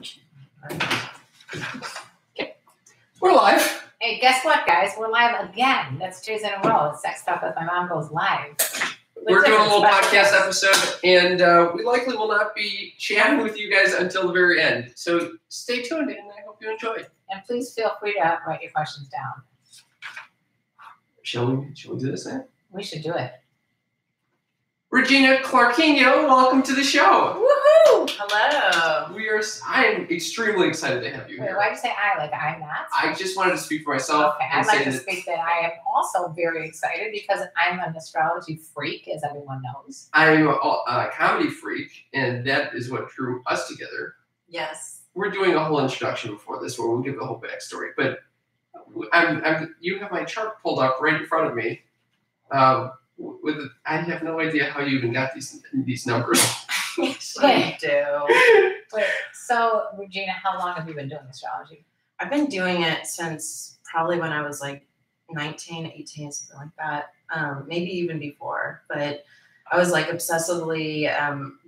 Okay. We're live. Hey, guess what, guys? We're live again. That's 2 days in a row. It's Sex Stuff with My Mom Goes Live. We're doing a little podcast episode, and we likely will not be chatting with you guys until the very end. So stay tuned, and I hope you enjoy. And please feel free to write your questions down. Shall we do this now? We should do it. Regina Clarquino, welcome to the show. Woohoo! Hello. I am extremely excited to have you Wait, here. why'd you say I? Like I'm not? I just wanted to speak for myself. Okay, I'd like to speak that I am also very excited because I'm an astrology freak, as everyone knows. I'm a comedy freak, and that is what drew us together. Yes. We're doing a whole introduction before this where we'll give the whole backstory, but you have my chart pulled up right in front of me. I have no idea how you even got these numbers. Yes, you do. Wait, so Regina, how long have you been doing astrology? I've been doing it since probably when I was like 19, 18, something like that. Maybe even before. But I was like obsessively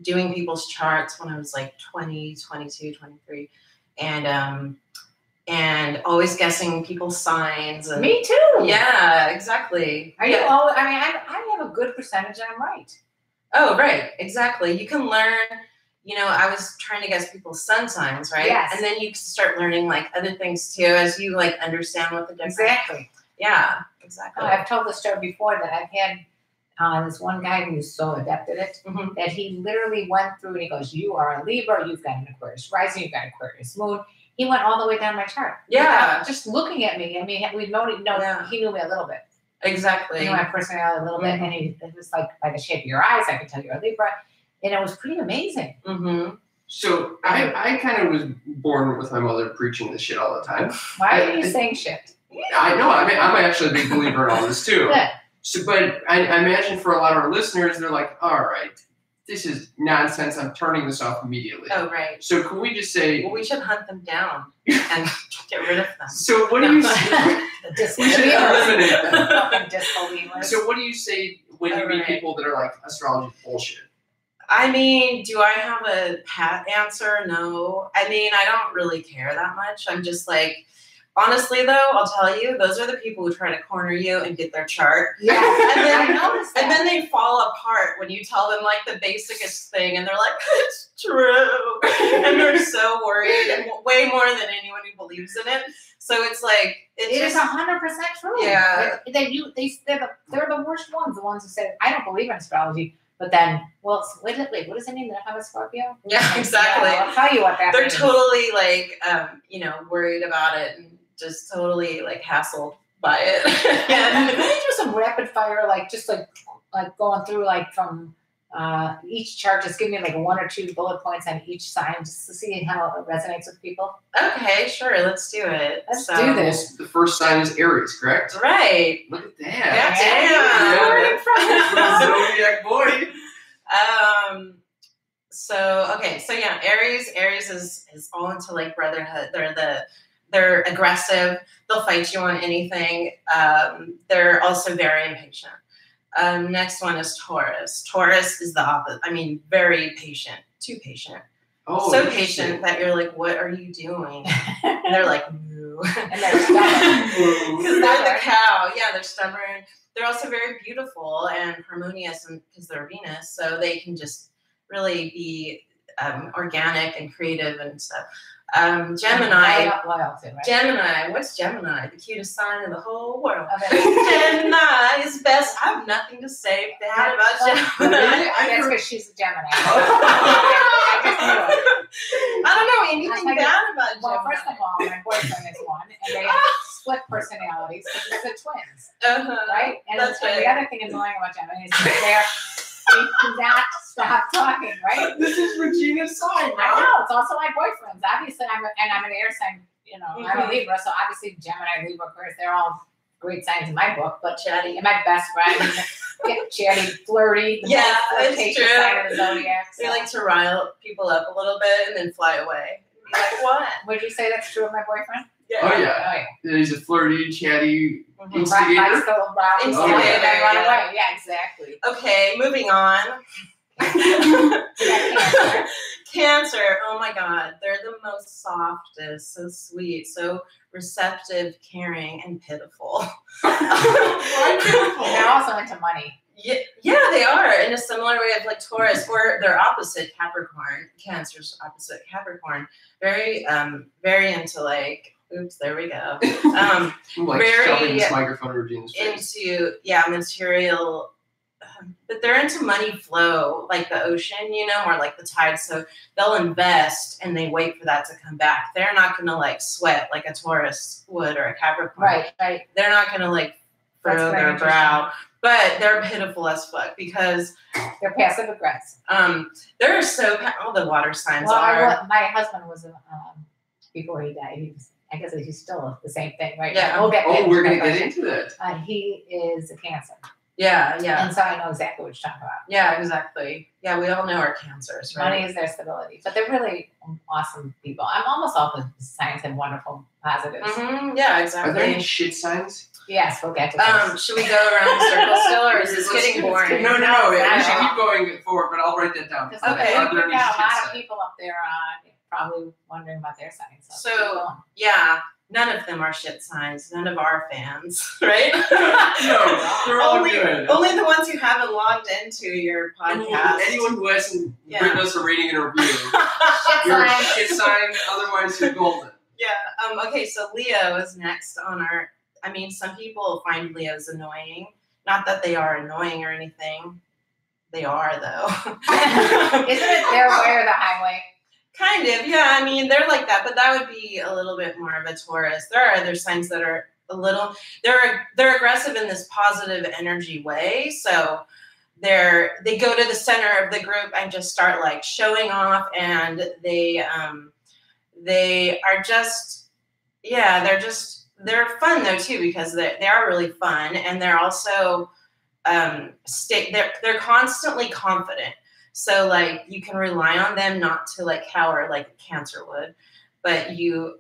doing people's charts when I was like 20, 22, 23. And always guessing people's signs. And, Me too. Yeah, exactly. Are you always, I mean, I have a good percentage and I'm right. Oh, right. Exactly. You can learn, I was trying to guess people's sun signs, right? Yes. And then you start learning like other things too as you like understand what the difference. Exactly. Yeah, exactly. Oh, I've told the story before that I've had this one guy who's so adept at it that he literally went through and he goes, you are a Libra, you've got an Aquarius rising, you've got Aquarius moon. He went all the way down my chart. Yeah. Just looking at me. I mean, he knew me a little bit. Exactly. He knew my personality a little bit. And it was like by the shape of your eyes, I could tell you're a Libra. And it was pretty amazing. Mm-hmm. So I kind of was born with my mother preaching this shit all the time. Why are you saying shit? I know. I mean, I'm actually a big believer in all this too. Good. So, but I imagine for a lot of our listeners, they're like, all right, this is nonsense. I'm turning this off immediately. Oh, right. So can we just say... Well, we should hunt them down and get rid of them. So what do you say? We should eliminate them. Disbelievers. So what do you say when you meet people that are like, astrology bullshit? I mean, do I have a pat answer? No. I mean, I don't really care that much. I'm just like... Honestly, though, I'll tell you, those are the people who try to corner you and get their chart. Yeah, I noticed that. And then they fall apart when you tell them, like, the basicest thing, and they're like, it's true. And they're so worried, and way more than anyone who believes in it. So it's like... It is 100% true. Yeah. They're the worst ones, the ones who say, I don't believe in astrology. But then, well, wait, what does it mean that I'm a Scorpio? Yeah, exactly. Yeah, I'll tell you what that means. They're totally, like, worried about it and just totally, like, hassled by it. Can we do some rapid fire, like, just, like going through, like, from each chart, just give me, like, 1 or 2 bullet points on each sign, just to see how it resonates with people? Okay, sure, let's do it. Let's do this. The first sign is Aries, correct? Right. Look at that. Yeah, Zodiac boy. So yeah, Aries is all into like brotherhood. They're aggressive. They'll fight you on anything. They're also very impatient. Next one is Taurus. Taurus is the opposite. I mean, very patient. Too patient. Oh, so patient that you're like, what are you doing? And they're like, moo. And they're stubborn. Because they're the cow. Yeah, they're stubborn. They're also very beautiful and harmonious because they're Venus. So they can just really be organic and creative and stuff. Gemini. Loyalty, right? Gemini. What's Gemini? The cutest sign in the whole world. Gemini is best. I have nothing to say bad about Gemini. That's because she's a Gemini. I don't know anything bad about Gemini. Well, first of all, my boyfriend is one, and they have split personalities because it's the twins, right? And the other thing annoying about Gemini is they do not stop talking, right? This is Regina's sign, right? I know. It's also my boyfriend's. Obviously, I'm an air sign. I'm a Libra, so obviously Gemini, Libra, Aquarius, they're all great signs in my book. But chatty, and my best friend, chatty, flirty. Yeah, it's true. Sign of the Zodiac. They like to rile people up a little bit and then fly away. Be like, what? Would you say that's true of my boyfriend? Yeah. Oh yeah. He's a flirty, chatty instigator. Likes to run away. Yeah, exactly. Okay, moving on. Cancer, oh my God, they're the most softest, so sweet, so receptive, caring, and pitiful. Why pitiful? They're also into money. Yeah, they are in a similar way of like Taurus, or their opposite, Capricorn. Cancer's opposite, Capricorn. Very, very into like. Oops, there we go. I'm like very shoving this microphone Regina's face. into material. But they're into money flow, like the ocean, you know, or like the tide. So they'll invest and they wait for that to come back. They're not going to like sweat like a Taurus would or a Capricorn. Right. They're not going to like furrow their brow, but they're pitiful as fuck because they're passive aggressive. They're so all the water signs well, are. My husband was before he died. I guess he's still the same thing, right? Yeah. We're gonna get into that. He is a Cancer. Yeah. And so I know exactly what you're talking about. Yeah, exactly. Yeah, we all know our Cancers, right? Money is their stability, but they're really awesome people. I'm almost all the signs and wonderful positives. Mm-hmm. Yeah, exactly. Are there any shit signs? Yes, we'll get to this. Should we go around the circle still, or is this getting boring? No. We should keep going forward, but I'll write that down. Okay. We've got a lot of people up there probably wondering about their signs. So yeah, none of them are shit signs. None of our fans, right? No, they're all good. Only the ones who haven't logged into your podcast. Anyone who hasn't written us a rating and a review, you're a shit sign. Otherwise, you're golden. Yeah. Okay. So Leo is next on our. I mean, some people find Leos annoying. Not that they are annoying or anything. They are though. Isn't it their way or the highway? Kind of, yeah. I mean, they're like that, but that would be a little bit more of a Taurus. There are other signs that are a little. They're aggressive in this positive energy way. So they go to the center of the group and just start like showing off, and they are just they're fun though too, because they are really fun, and they're also they're constantly confident. So, like, you can rely on them not to, like, cower like a Cancer would, but you,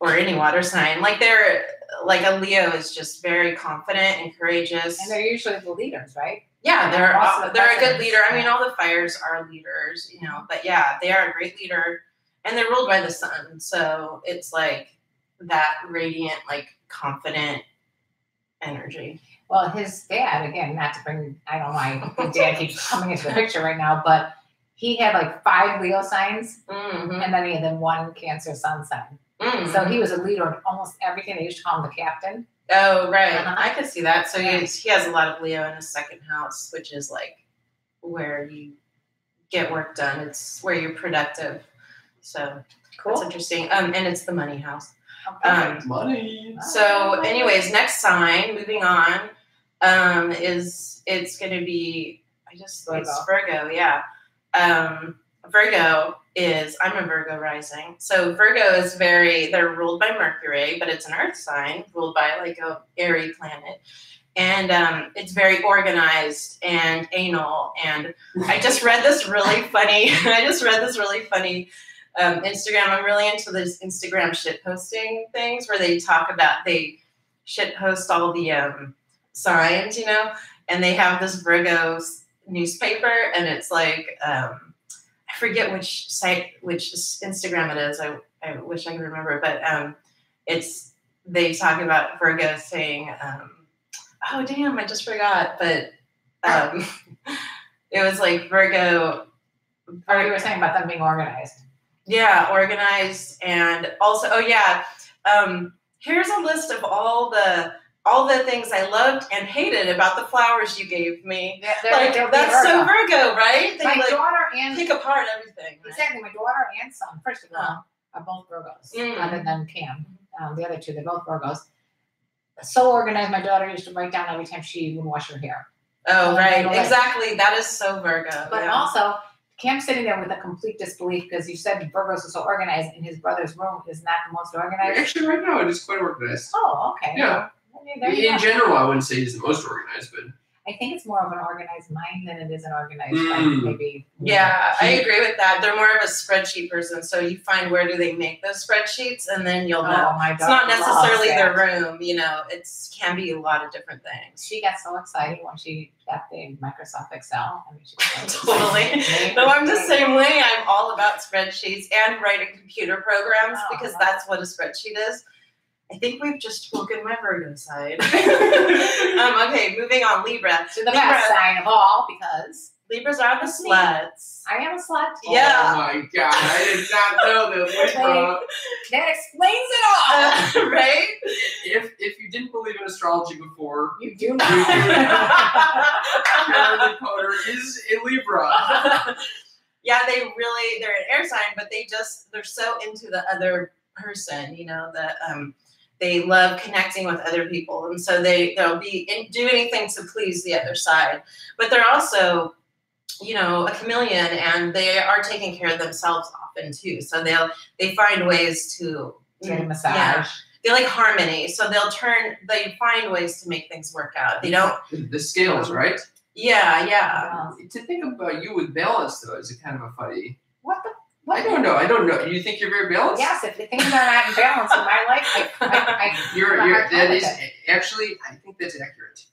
or any water sign, like, they're, like, a Leo is just very confident and courageous. And they're usually the leaders, right? Yeah, they're a good leader. I mean, all the fires are leaders, you know, but yeah, they are a great leader, and they're ruled by the sun. So, it's, like, that radiant, like, confident energy. Well, his dad, again, not to bring, I don't know why his dad keeps coming into the picture right now, but he had like 5 Leo signs, and then he had 1 Cancer sun sign. So he was a leader in almost everything. They used to call him the captain. Oh, right. I could see that. So he has a lot of Leo in his second house, which is like where you get work done. It's where you're productive. So cool. That's interesting. And it's the money house. Money. So anyways, next sign, moving on, it's going to be, it's Virgo, yeah. Virgo is, I'm a Virgo rising. So Virgo is they're ruled by Mercury, but it's an earth sign ruled by like a airy planet. And it's very organized and anal. And I just read this really funny, Instagram. I'm really into this Instagram shit posting things where they shit post all the signs, you know, and they have this Virgo newspaper, and it's like I forget which Instagram it is. I wish I could remember, but they talk about Virgo saying, oh damn, I just forgot, but it was like Virgo. Oh, you were saying about them being organized. Yeah, organized, and also, here's a list of all the things I loved and hated about the flowers you gave me. Yeah, that's so Virgo, right? They my daughter and pick apart everything. Right? Exactly, my daughter and son, first of all, are both Virgos, other than Cam. The other two, they're both Virgos. So organized, my daughter used to write down every time she would wash her hair. Oh, right, exactly. That is so Virgo. But also, Cam's sitting there with a complete disbelief because you said Virgos are so organized, and his brother's room is not the most organized. Actually, right now it is quite organized. Oh, okay. Yeah. In general, I wouldn't say he's the most organized, but I think it's more of an organized mind than it is an organized mind. Maybe. Yeah, I agree with that. They're more of a spreadsheet person. So you find where do they make those spreadsheets, and then you'll know. Oh my God, it's not necessarily that. their room. You know, it can be a lot of different things. She got so excited when she got the Microsoft Excel. I mean, she was Totally. No, I'm the same way. I'm all about spreadsheets and writing computer programs because that's what a spreadsheet is. I think we've just woken my Virgo side. Okay, moving on. Libra. So the best sign of all, because Libras are the sluts. I am a slut. Yeah. Oh my God, I did not know that. Libra. That explains it all. Right? If you didn't believe in astrology before, You do not. KarenLee Poter is a Libra. Yeah, they're an air sign, but they're so into the other person, you know, that they love connecting with other people, and so they'll do anything to please the other side. But they're also, you know, a chameleon, and they are taking care of themselves often too. So they find ways to get a massage. Yeah, they like harmony, so they find ways to make things work out. They don't the scales, right? Yeah. To think about you with balance though is a kind of a funny. What? I don't know. You think you're very balanced? Yes, if the things are not in balance in my life, that is actually, I think that's accurate.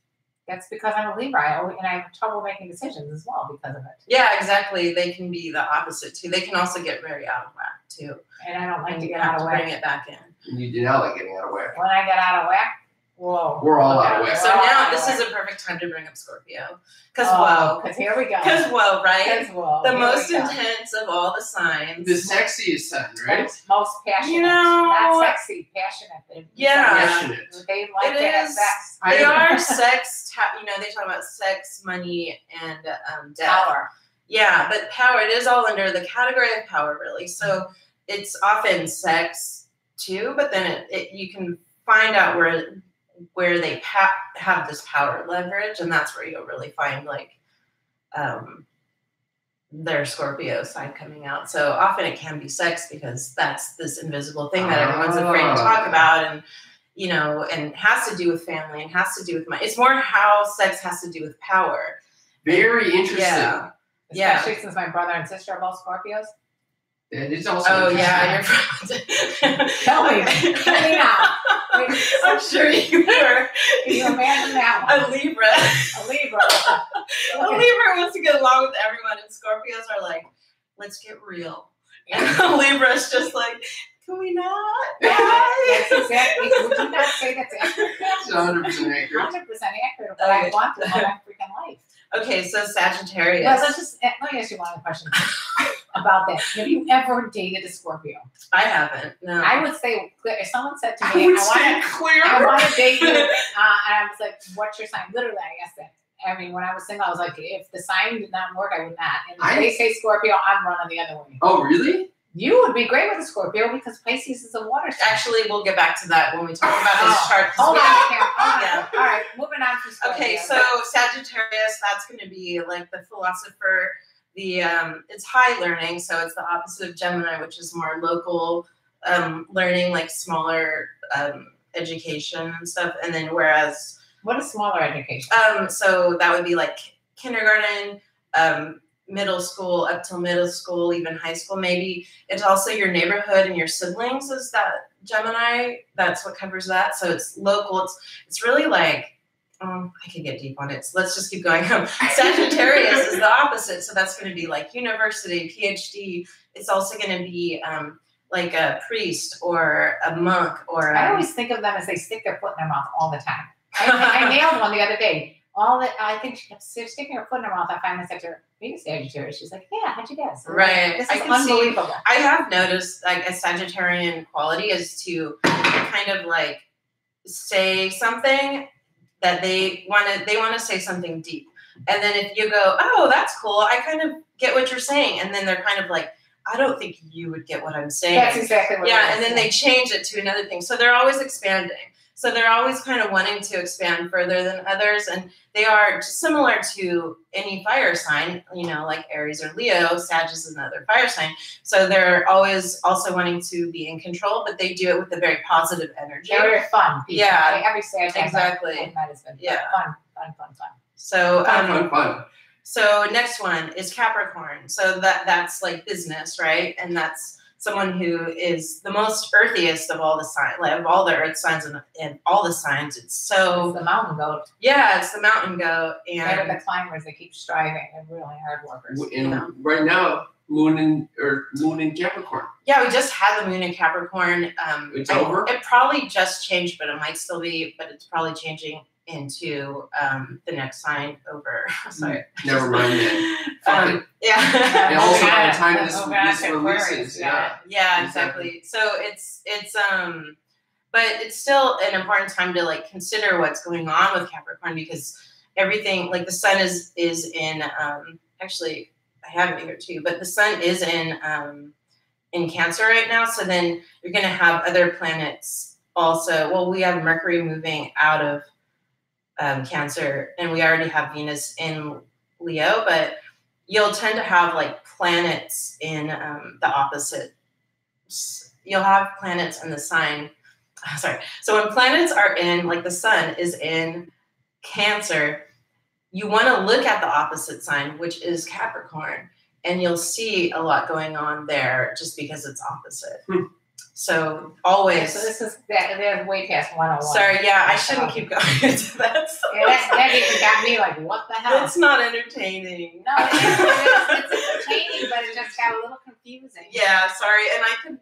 That's because I'm a Libra, and I have trouble making decisions as well because of it. Yeah, exactly. They can be the opposite too. They can also get very out of whack too. And I don't like to get out of whack. Bring it back in. You do not like getting out of whack. When I get out of whack, whoa. We're all out of whack. So now this is a perfect time to bring up Scorpio. Because here we go. Because right? Whoa. The most intense of all the signs. The sexiest sign, right? Most passionate. You know, not sexy, passionate. Passionate. They like to have sex. They are sex. You know, they talk about sex, money, and death. Power. Yeah, but power. It is all under the category of power, really. So it's often sex too, but then you can find out where they have this power leverage, and that's where you'll really find like their Scorpio side coming out. So often it can be sex because that's this invisible thing that everyone's afraid to talk about, and you know, and has to do with family and has to do with money. It's more how sex has to do with power. Very interesting. Yeah. Especially since my brother and sister are both Scorpios. And it's also Tell me now. I'm sure you were. Can you imagine that one? A Libra. A Libra wants to get along with everyone, and Scorpios are like, let's get real. And Libra's just like, can we not? That's exactly. Would you not say that's accurate? It's 100% accurate. 100% accurate. But I want to know my freaking life. Okay, so Sagittarius. Well, let me ask you one other question about that. Have you ever dated a Scorpio? I haven't. No. I would say if someone said to me, I want to date you, and I was like, "What's your sign?" Literally, I asked that. I mean, when I was single, I was like, if the sign did not work, I would not. And if they say Scorpio, I'm running the other way. Oh, really? You would be great with a Scorpio because Pisces is a water sign. Actually, we'll get back to that when we talk about this chart. Hold on. Yeah. All right, moving on to Scorpio. Okay, so Sagittarius, that's going to be like the philosopher. It's high learning, so it's the opposite of Gemini, which is more local learning, like smaller education and stuff. And then whereas what is smaller education? So that would be like kindergarten, middle school, up till middle school, even high school maybe. It's also your neighborhood and your siblings is that Gemini. That's what covers that. So it's local. It's really like, I could get deep on it. So let's just keep going. Sagittarius is the opposite. So that's going to be like university, PhD. It's also going to be like a priest or a monk or I always think of them as they stick their foot in their mouth all the time. I nailed one the other day. I think she kept sticking her foot in her mouth. I finally said to her, "Are you Sagittarius?" She's like, "Yeah, how'd you guess?" Right. This is unbelievable. I have noticed like a Sagittarian quality is to kind of like say something that they want to say something deep. And then if you go, "Oh, that's cool. I kind of get what you're saying." And then they're kind of like, "I don't think you would get what I'm saying." That's exactly what and then they change it to another thing. So they're always expanding. So they're always kind of wanting to expand further than others. And they are similar to any fire sign, you know, like Aries or Leo. Sag is another fire sign. So they're always also wanting to be in control, but they do it with a very positive energy. They're very fun. Yeah. Every Sag exactly. Fun. Yeah. Fun. So fun. So next one is Capricorn. So that's like business, right? And that's someone who is the most earthiest of all the signs, like of all the earth signs and all the signs. It's the mountain goat. Yeah, it's the mountain goat. And they're the climbers that keep striving and really hard workers. And right now, Moon in Capricorn. Yeah, we just had the moon in Capricorn. It's over? It probably just changed, but it might still be, but it's probably changing into the next sign over. Sorry. Never mind that. Yeah. And also by the time this releases. Yeah, exactly. So it's but it's still an important time to like consider what's going on with Capricorn, because everything, like the sun is in actually I have it here too, but the sun is in Cancer right now. So then you're gonna have other planets also. Well, we have Mercury moving out of Cancer, and we already have Venus in Leo, but you'll tend to have like planets in the opposite. You'll have planets in the sign. Sorry. So when planets are in, like the sun is in Cancer, you want to look at the opposite sign, which is Capricorn, and you'll see a lot going on there just because it's opposite. So always. So this is they're way past 101. Sorry, yeah, I shouldn't keep going into that. That even got me like, what the hell? It's not entertaining. No, it's entertaining, but it just got a little confusing. Yeah, sorry, and I feel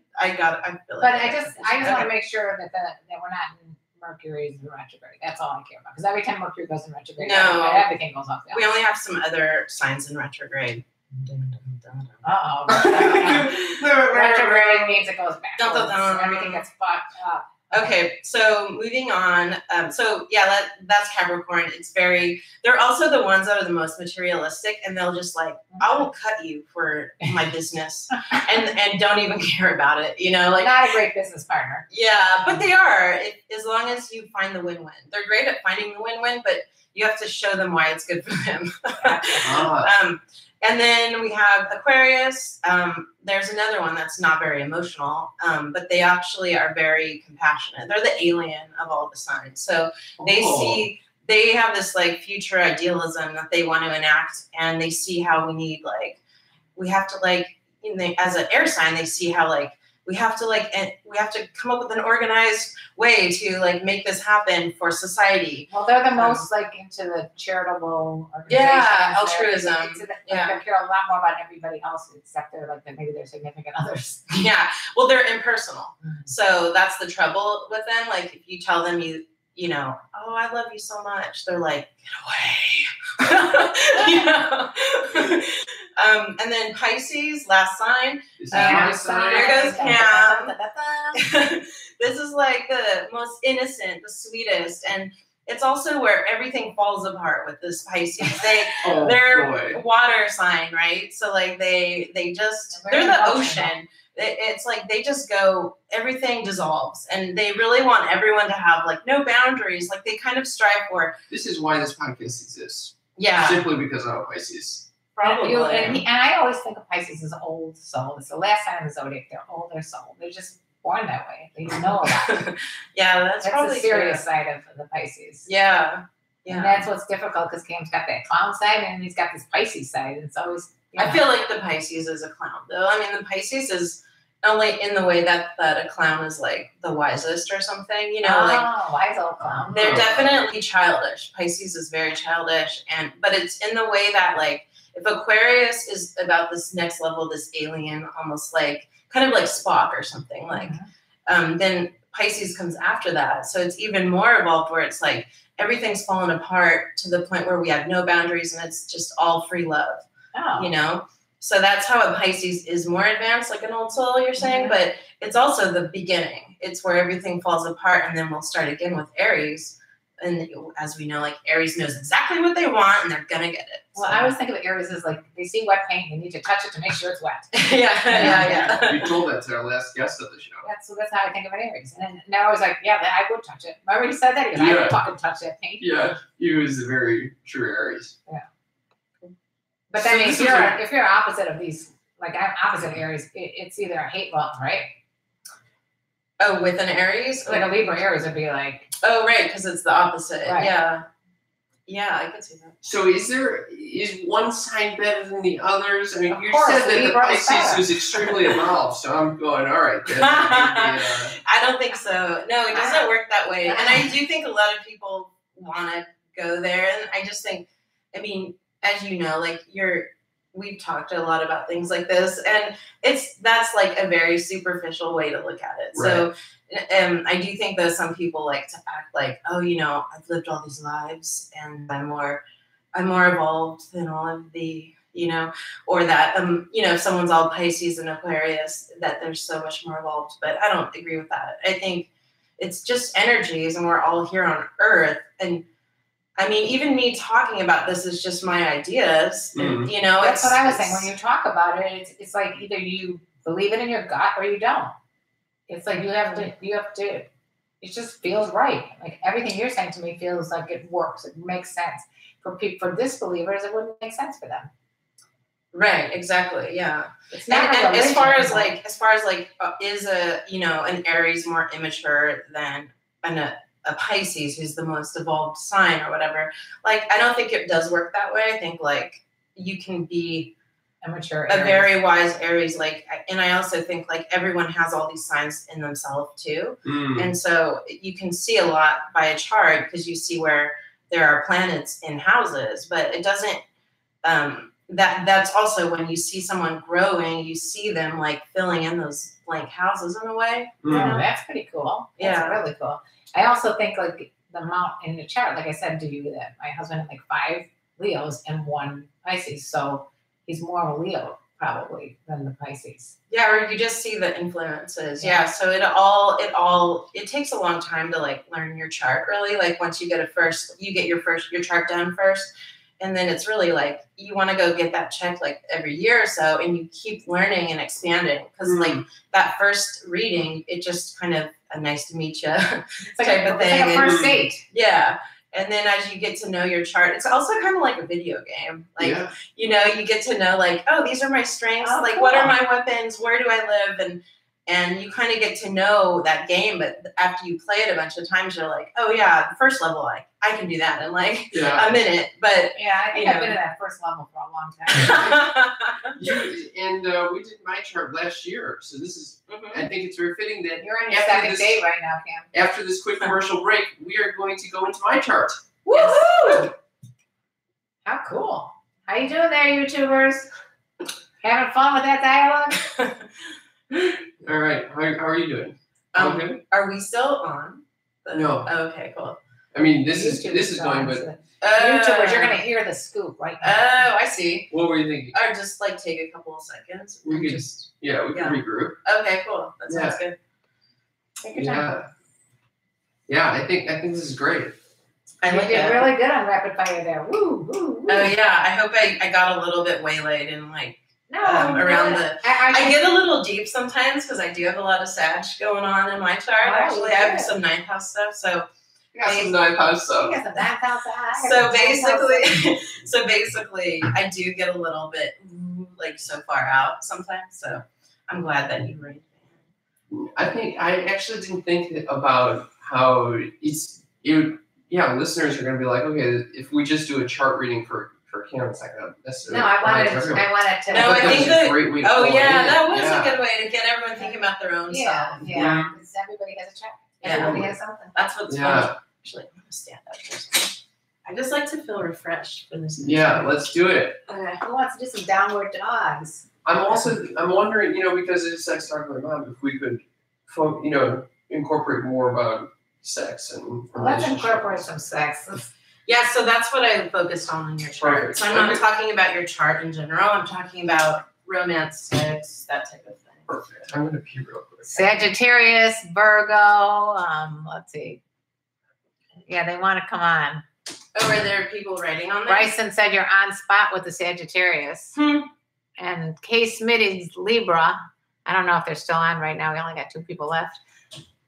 But like I just want to make sure that we're not in Mercury's retrograde. That's all I care about. Because every time Mercury goes in retrograde, everything goes off the We only have some other signs in retrograde. Retrograde means it goes backwards. Everything gets fucked up. Okay, so moving on. That's Capricorn. They're also the ones that are the most materialistic, and they'll just like, I will cut you for my business, and don't even care about it. Like not a great business partner. Yeah, but they are. As long as you find the win-win, they're great at finding the win-win, but you have to show them why it's good for them. And then we have Aquarius. There's another one that's not very emotional, but they actually are very compassionate. They're the alien of all the signs. So they have this like future idealism that they want to enact, and they see how we have to as an air sign, they see how we have to come up with an organized way to make this happen for society. Well, they're the most into the charitable organizations. Yeah, altruism. They care a lot more about everybody else except maybe their significant others. Yeah, well, they're impersonal. So that's the trouble with them. If you tell them oh, I love you so much, they're like, get away. And then Pisces, last sign. Here goes Cam. This is the most innocent, the sweetest, and it's also where everything falls apart with this Pisces. They're water sign, right? So they're the ocean. It's they just go, everything dissolves, and they really want everyone to have no boundaries. They kind of strive for. This is why this podcast exists. Yeah. Simply because I'm a Pisces. Probably. And I always think of Pisces as old soul. It's the last sign of the zodiac. They're older soul. They're just born that way. They know about it. Yeah, that's probably the serious side of the Pisces. Yeah. And that's what's difficult because Cam's got that clown side and he's got this Pisces side. It's always. I feel like the Pisces is a clown, though. I mean, the Pisces is only in the way that a clown is the wisest or something, wise old clown. They're definitely childish. Pisces is very childish, but it's in the way that if Aquarius is about this next level, this alien, almost kind of like Spock or something, then Pisces comes after that. So it's even more evolved where it's everything's fallen apart to the point where we have no boundaries and it's just all free love. Oh. So that's how a Pisces is more advanced, like an old soul, you're saying, but it's also the beginning. It's where everything falls apart, and then we'll start again with Aries. And as we know, Aries knows exactly what they want, and they're gonna get it. Well, I always think of Aries as they see wet paint, they need to touch it to make sure it's wet. Yeah. We told that to our last guest of the show. That's how I think of an Aries. And then now I was I would touch it. Remember he said that? He goes, I would fucking touch that paint. Yeah, he was a very true Aries. Yeah. But that means if you're opposite of these, I'm opposite of Aries, it's either a hate love, right? Oh, with an Aries? A Libra Aries would be oh, right, because it's the opposite. Right. Yeah. Yeah, I could see that. So is one sign better than the others? I mean, Of you course, said that the Libra is Pisces better. was extremely evolved, so I'm going, all right. I don't think so. No, it doesn't work that way. And I do think a lot of people want to go there. And I just think, I mean, as you know, like we've talked a lot about things like this, and that's like a very superficial way to look at it. Right. So I do think that some people like to act like, oh, you know, I've lived all these lives and I'm more evolved than all of the, you know, or that, you know, if someone's all Pisces and Aquarius, that they're so much more evolved. But I don't agree with that. I think it's just energies and we're all here on Earth. And I mean, even me talking about this is just my ideas. And, you know, that's what I was saying. When you talk about it, it's like either you believe it in your gut or you don't. It's like you have to, it just feels right. Like everything you're saying to me feels like it works. It makes sense. For disbelievers, it wouldn't make sense for them. Right, exactly. Yeah. It's not and as far as like, is a, you know, an Aries more immature than a Pisces who's the most evolved sign or whatever? Like, I don't think it does work that way. I think like you can be immature Aries. A very wise Aries, like, and I also think like everyone has all these signs in themselves too. And so you can see a lot by a chart because you see where there are planets in houses, but it doesn't, that's also when you see someone growing, you see them like filling in those blank houses in a way. You know? That's pretty cool. That's really cool. I also think like the amount in the chart, like I said to you, that my husband had like 5 Leos and 1 Pisces. So he's more of a Leo probably than the Pisces. Yeah, or you just see the influences. Yeah. So it takes a long time to like learn your chart really. Like once you get your chart done first. And then it's really like you want to go get that checked like every year or so, and you keep learning and expanding because like that first reading, it just kind of a nice to meet you type of thing. It's like a first date. Yeah. And then as you get to know your chart, it's also kind of like a video game. Like, you know, you get to know like, oh, these are my strengths. Oh, like, cool. What are my weapons? Where do I live? And you kind of get to know that game. But after you play it a bunch of times, you're like, oh, yeah, the first level, I can do that in like a minute. But yeah, I think I've been at that first level for a long time. We did my chart last year. So this is, I think it's very fitting that you're on your second date right now, Cam. After this quick commercial break, we are going to go into my chart. Woohoo! How cool. How you doing there, YouTubers? Having fun with that dialogue? All right. How are you doing? Okay. Are we still on? No. Oh, okay, cool. I mean, this is going, but YouTubers, you're gonna hear the scoop right now. Oh, I see. What were you thinking? Or just like take a couple of seconds. We could regroup. Okay, cool. That sounds good. Take your time. Yeah, I think this is great. You did really good on rapid fire there. Woo, woo, woo. Oh yeah, I hope I got a little bit waylaid and like around the. I get a little deep sometimes because I do have a lot of Sag going on in my chart. Actually, I have some 9th house stuff, so. You got some 9th house stuff. You got some 9th house. So basically, I do get a little bit like so far out sometimes. So I'm glad that you read. I actually didn't think about how listeners are going to be like, okay, if we just do a chart reading for Cam, it's not going to necessarily. No, I wanted to. No, I think that. Great way to that was a good way to get everyone thinking about their own stuff. Yeah, because everybody has a chart. Everybody has something. That's what's fun. Actually, I'm gonna stand up for a second. I just like to feel refreshed for this. Yeah, let's do it. Okay. Who wants to do some downward dogs? I'm wondering, because it's I started with my mom, if we could, incorporate more about sex and. Let's incorporate some sex. Yeah, so that's what I focused on in your chart. Perfect. So I'm not talking about your chart in general. I'm talking about romance, sex, that type of thing. Perfect. I'm gonna pee real quick. Sagittarius, Virgo. Let's see. Yeah, they want to come on. Oh, are there people writing on that? Bryson said you're on spot with the Sagittarius. And Kay Smitty's Libra. I don't know if they're still on right now. We only got 2 people left.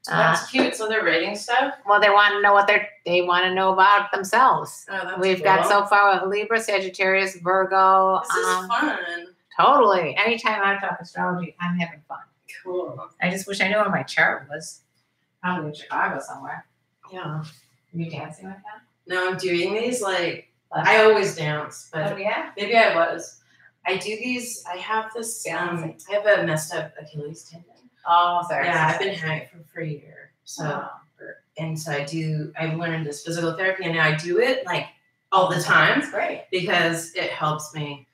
That's cute. So they're rating stuff? Well, they want to know they want to know about themselves. Oh, that's We've got so far with Libra, Sagittarius, Virgo. This is fun. Totally. Anytime I talk astrology, I'm having fun. Cool. I just wish I knew where my chart was. Probably in Chicago somewhere. Yeah. Are you dancing like that? No, I'm doing these like I always dance, but maybe I was. I do these. I have this. I have a messed up Achilles tendon. Oh, sorry. Yeah, I've been having it for a year. So, and so I've learned this physical therapy, and now I do it like all the time. That's great. Because it helps me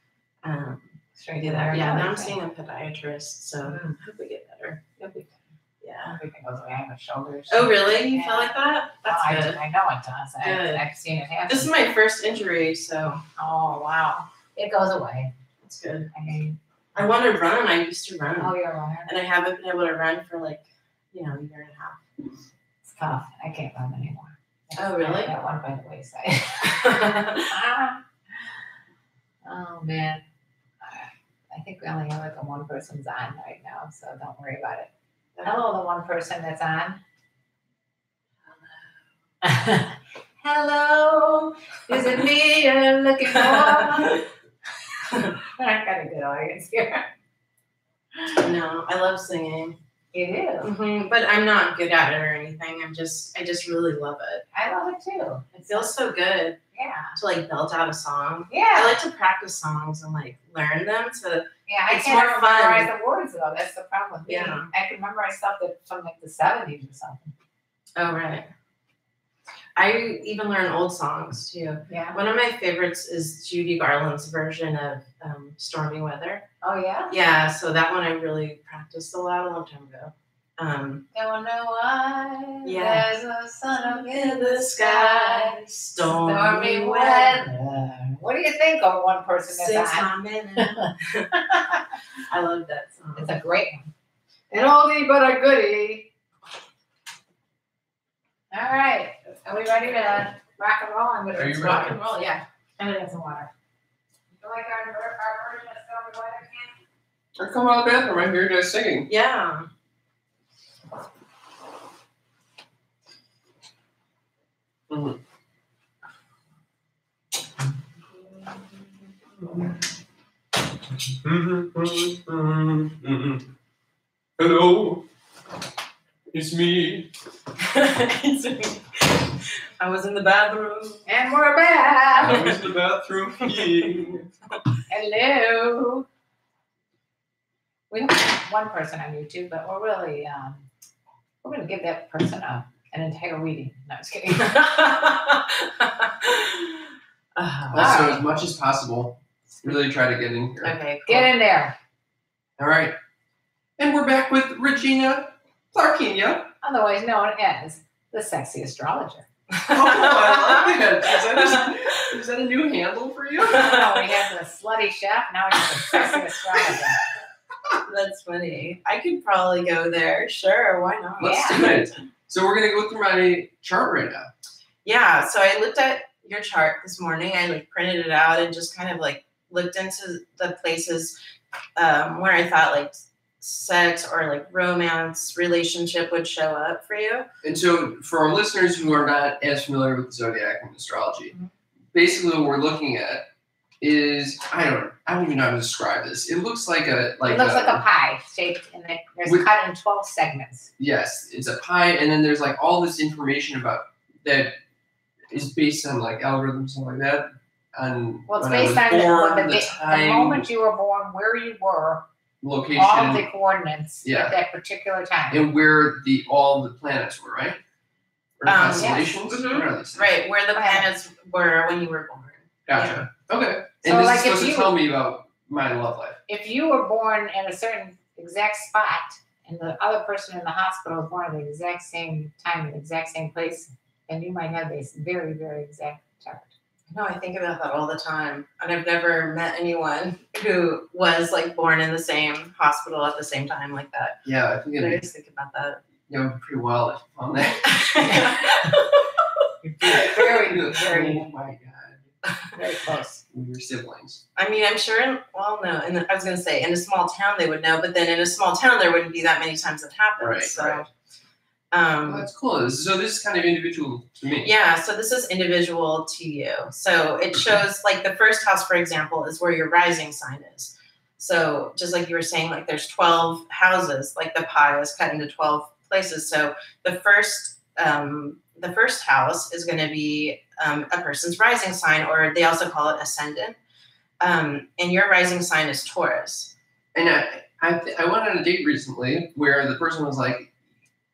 do that. Yeah, now I'm seeing a podiatrist, so I hope we get better. You'll be better. Yeah. Everything goes away on my shoulders. Oh, really? You feel like that? That's good. I know it does. I've seen it happen. This is my first injury, so. Oh, wow. It goes away. That's good. I mean, I want to run. I used to run. oh, you're a runner. And I haven't been able to run for like, a year and a half. It's tough. I can't run anymore. Oh, really? That one by the wayside. Oh, man. I think we only have like a one person's on right now, so don't worry about it. Hello, the one person that's on. Hello, is it me you're looking for? I've got a good audience here. No, I love singing. You do? But I'm not good at it or anything. I just really love it. I love it too. It feels so good. Yeah. To like belt out a song. Yeah. I like to practice songs and like learn them. So yeah, I it's can't more fun. memorize the words though. That's the problem with me. Yeah. I can memorize stuff that from like the 70s or something. Oh, right. I even learn old songs too. Yeah. One of my favorites is Judy Garland's version of Stormy Weather. Oh yeah? Yeah, so that one I really practiced a long time ago. Don't know why Yeah. there's a sun up In the sky, stormy weather. What do you think of one person that's 6 on? minutes. I love that song. It's a great one. An oldie but a goodie. All right. Are we ready to rock and roll? I'm gonna Are you rock ready? and roll, yeah. I'm gonna get some water. You like our version of Stormy Weather, Ken? I come out of the bathroom right here just singing. Yeah. Mm-hmm. Hello, it's me. It's me. I was in the bathroom. And we're back. I was in the bathroom peeing. Hello. We have one person on YouTube, but we're really we're gonna give that person an entire reading. No, I was kidding. Also, as much as possible, really try to get in here. Okay, cool. Get in there. All right. And we're back with Regina Clarkinia. Otherwise known as the sexy astrologer. Oh, I love that. Is that a new handle for you? No, we have the slutty chef. Now we have the sexy astrologer. That's funny. I could probably go there. Sure, why not? Let's do it. So we're going to go through my chart right now. Yeah, so I looked at your chart this morning. I like printed it out and just kind of like looked into the places where I thought like sex or like romance relationship would show up for you. And so for our listeners who are not as familiar with the Zodiac and astrology, basically what we're looking at is, I don't even know how to describe this. It looks like it looks like a pie shaped and there's cut in 12 segments. Yes, it's a pie, and then there's like all this information about that is based on like algorithms and stuff like that. Well, it's based on the moment you were born, where you were, location, all the coordinates Yeah. at that particular time. and where all the planets were, right? Or constellations? Yes. What are these things? Right, where the planets were when you were born. Gotcha. Okay. So, And this like, is supposed to tell me about my love life. If you were born at a certain exact spot and the other person in the hospital was born at the exact same time, in the exact same place, then you might have this very, very exact chart. No, I think about that all the time. And I've never met anyone who was like born in the same hospital at the same time like that. Yeah, I think I it'd always think about that. be pretty wild if you found that. Very, Oh very, my god. very close. We were siblings. I mean, I'm sure, I was going to say, in a small town they would know, but then in a small town there wouldn't be that many times it happens. Right, so, right. Well, that's cool. So this is kind of individual to me. Yeah, so this is individual to you. So it shows, like, the first house, for example, is where your rising sign is. So just like you were saying, like, there's 12 houses, like the pie is cut into 12 places. So the first house is going to be a person's rising sign, or they also call it ascendant. And your rising sign is Taurus. And I went on a date recently where the person was like,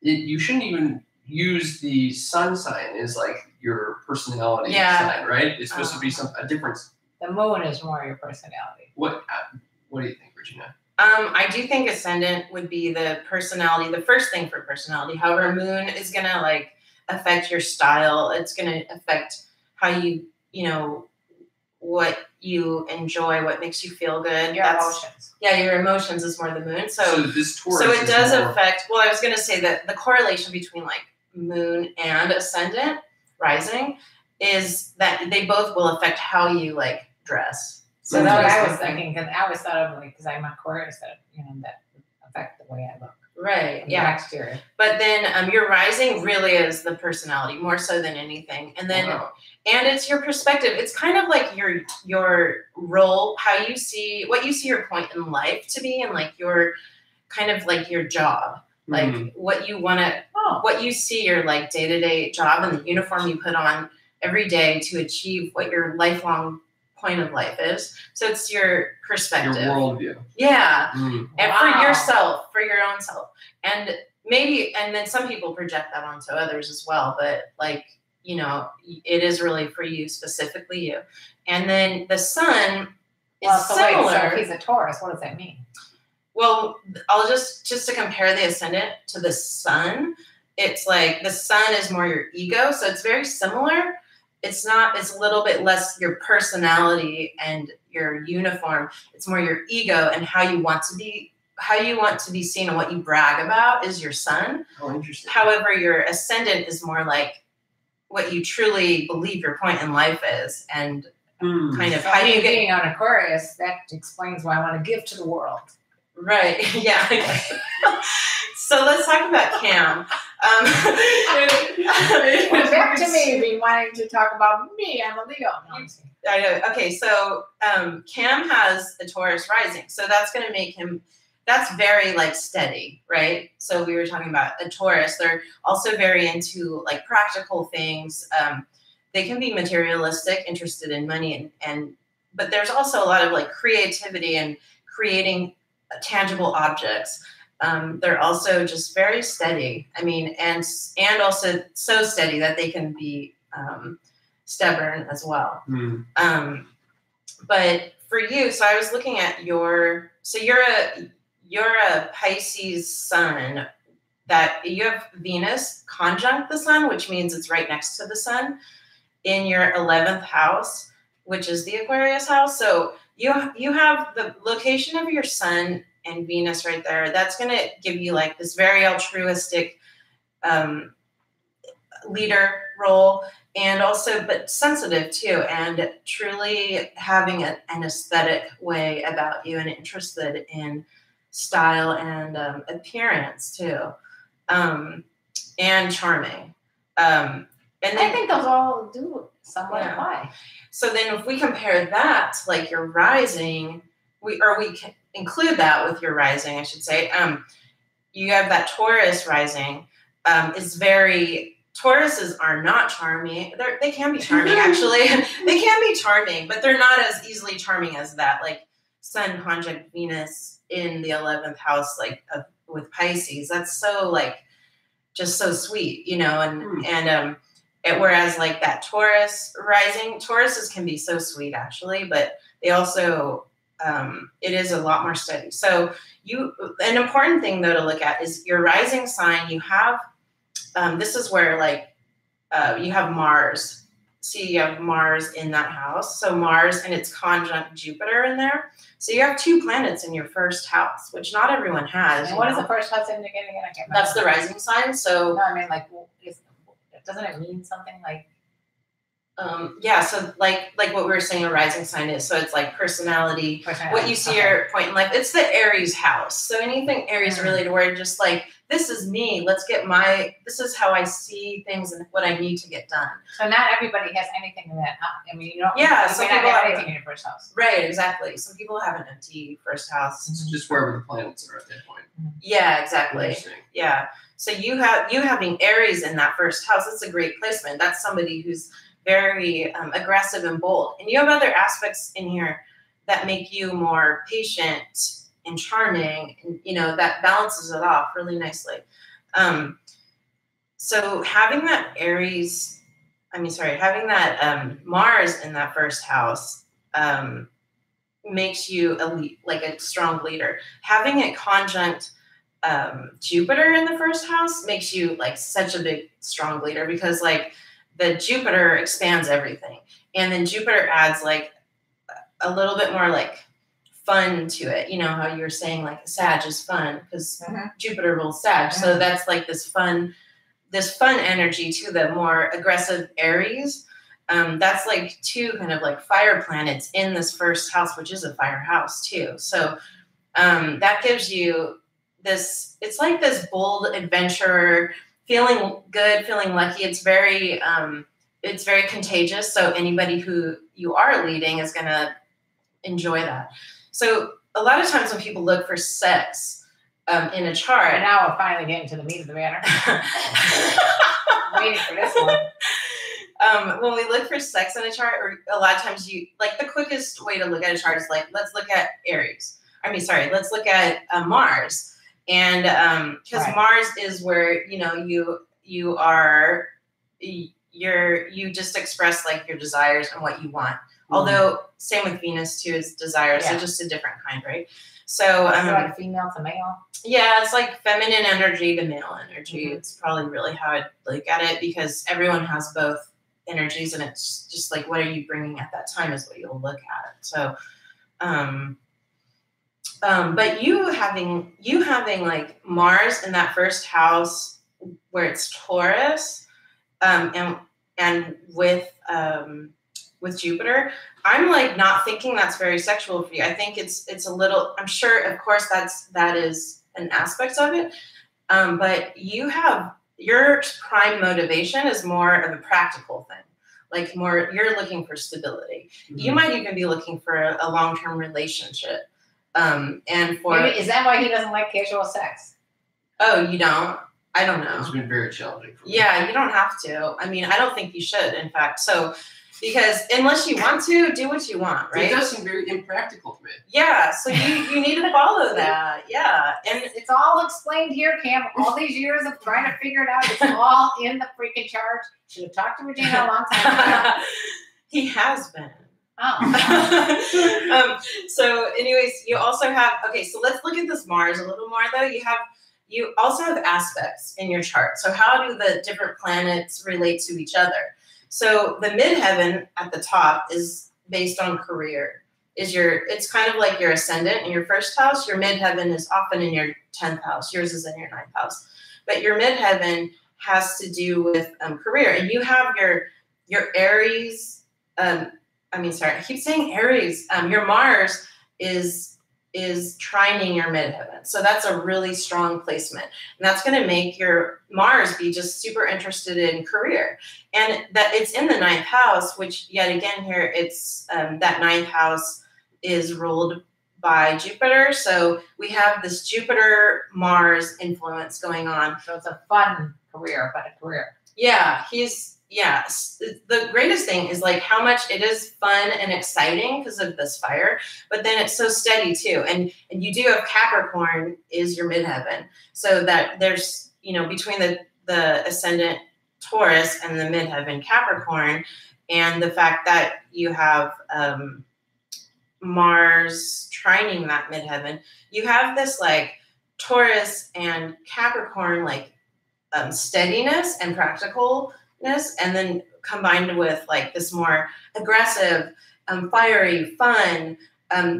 you shouldn't even use the sun sign as like your personality sign, right? It's supposed to be a difference. The moon is more your personality. What do you think, Regina? I do think ascendant would be the personality, the first thing for personality. However, moon is gonna like affect your style. It's gonna affect how you know, what you enjoy, what makes you feel good. Your emotions. Yeah, your emotions is more the moon. So this Taurus so it does affect. Well, I was gonna say that the correlation between like moon and ascendant rising is that they both will affect how you like dress. So that's what I was thinking, because I always thought of like, because I'm Aquarius, that that would affect the way I look. Right. Yeah. The exterior. But then your rising really is the personality more so than anything, and then and it's your perspective. It's kind of like your role, how you see what you see your point in life to be, and like your kind of like your job, like what you want to, what you see your like day-to-day job and the uniform you put on every day to achieve what your lifelong point of life is. So it's your perspective, your worldview. Yeah. And for yourself, for your own self. And maybe, and then some people project that onto others as well, but like, it is really for you, specifically you. And then the sun is similar. So if he's a Taurus, what does that mean? Well, I'll just to compare the ascendant to the sun, it's like the sun is more your ego. So it's very similar. It's a little bit less your personality and your uniform. It's more your ego and how you want to be seen, and what you brag about is your sun. Oh, interesting. However, your ascendant is more like what you truly believe your point in life is, and kind of how you get being on Aquarius. That explains why I want to give to the world. Right. Yeah. So let's talk about Cam. Back to me being wanting to talk about me. I'm a Leo. No, I know. Okay, so Cam has a Taurus rising, so that's going to make him. That's very like steady, right? So we were talking about a Taurus. They're also very into like practical things. They can be materialistic, interested in money, but there's also a lot of like creativity and creating tangible objects. They're also just very steady. I mean, and also so steady that they can be stubborn as well. But for you, so I was looking at you're a Pisces sun, that you have Venus conjunct the sun, which means it's right next to the sun in your 11th house, which is the Aquarius house. So you have the location of your sun and Venus right there. That's going to give you like this very altruistic leader role, and also, but sensitive too, and truly having an aesthetic way about you and interested in style and appearance too, and charming. And then, I think those all do somewhat apply. So then if we compare that to like your rising, we can include that with your rising, I should say. You have that Taurus rising. Tauruses are not charming. They can be charming, actually. They can be charming, but they're not as easily charming as that, like Sun conjunct Venus in the 11th house, like with Pisces. That's so like, just so sweet, and whereas like that Taurus rising, Tauruses can be so sweet actually, but they also, it is a lot more steady. So an important thing though to look at is your rising sign. You have, this is where like, you have Mars. See, you have Mars in that house. So Mars and its conjunct Jupiter in there. So you have two planets in your first house, which not everyone has. And what is the first house in the beginning? I can't remember. That's the rising sign. So no, I mean like, doesn't it mean something like? So like what we were saying, a rising sign is. So it's like personality, what you see your point in life. It's the Aries house. So anything Aries related, where just like, this is me. This is how I see things and what I need to get done. So not everybody has anything in that house. I mean, you don't. Yeah, some people have anything in your first house. Right, exactly. Some people have an empty first house. It's just wherever the planets are at that point. Yeah, exactly. Yeah. So you having Aries in that first house. That's a great placement. That's somebody who's very aggressive and bold. And you have other aspects in here that make you more patient and charming, and that balances it off really nicely. So having that Mars in that first house makes you a strong leader. Having it conjunct Jupiter in the first house makes you like such a big, strong leader, because like the Jupiter expands everything. And then Jupiter adds like a little bit more like fun to it. You know how you were saying like Sag is fun because Jupiter rules Sag. So that's like this fun energy to the more aggressive Aries. That's like two kind of like fire planets in this first house, which is a fire house too. So that gives you this, it's like this bold adventurer, feeling good, feeling lucky. It's very contagious. So anybody who you are leading is going to enjoy that. So a lot of times when people look for sex in a chart. And now we're finally getting to the meat of the matter. Waiting for this one. When we look for sex in a chart, or a lot of times the quickest way to look at a chart is like, let's look at let's look at Mars. And because Mars is where, you just express like your desires and what you want. Although same with Venus too, is desires. So just a different kind, right? So like female to male. Yeah, it's like feminine energy to male energy. It's probably really how I'd look at it, because everyone has both energies, and it's just like, what are you bringing at that time is what you'll look at. So, but you having like Mars in that first house where it's Taurus, and with Jupiter, I'm like not thinking that's very sexual for you. I think it's a little, I'm sure, of course, that is an aspect of it. But your prime motivation is more of a practical thing. Like you're looking for stability. You might even be looking for a long-term relationship. Is that why he doesn't like casual sex? Oh, you don't? I don't know. It's been very challenging for me. Yeah, you don't have to. I mean, I don't think you should, in fact. So, because unless you want to, do what you want, right? It does seem very impractical to me. Yeah, so you need to follow that. Yeah. And it's all explained here, Cam. All these years of trying to figure it out, it's all in the freaking chart. Should have talked to Regina a long time ago. He has been. Oh. So anyways, you also have, so let's look at this Mars a little more though. You also have aspects in your chart. So how do the different planets relate to each other? So the midheaven at the top is based on career. It's kind of like your ascendant in your first house. Your midheaven is often in your 10th house. Yours is in your 9th house. But your midheaven has to do with career. And you have your Aries, I keep saying Aries. Your Mars is trining your midheaven. So that's a really strong placement. And that's going to make your Mars be just super interested in career. And that it's in the 9th house, which yet again here, it's that 9th house is ruled by Jupiter. So we have this Jupiter-Mars influence going on. So it's a fun career, but a career. Yeah, the greatest thing is like how much it is fun and exciting because of this fire, but then it's so steady too. And you do have Capricorn is your midheaven. So that there's, between the ascendant Taurus and the midheaven Capricorn, and the fact that you have Mars trining that midheaven, you have this like Taurus and Capricorn like steadiness and practicalness, and then combined with like this more aggressive, fiery, fun.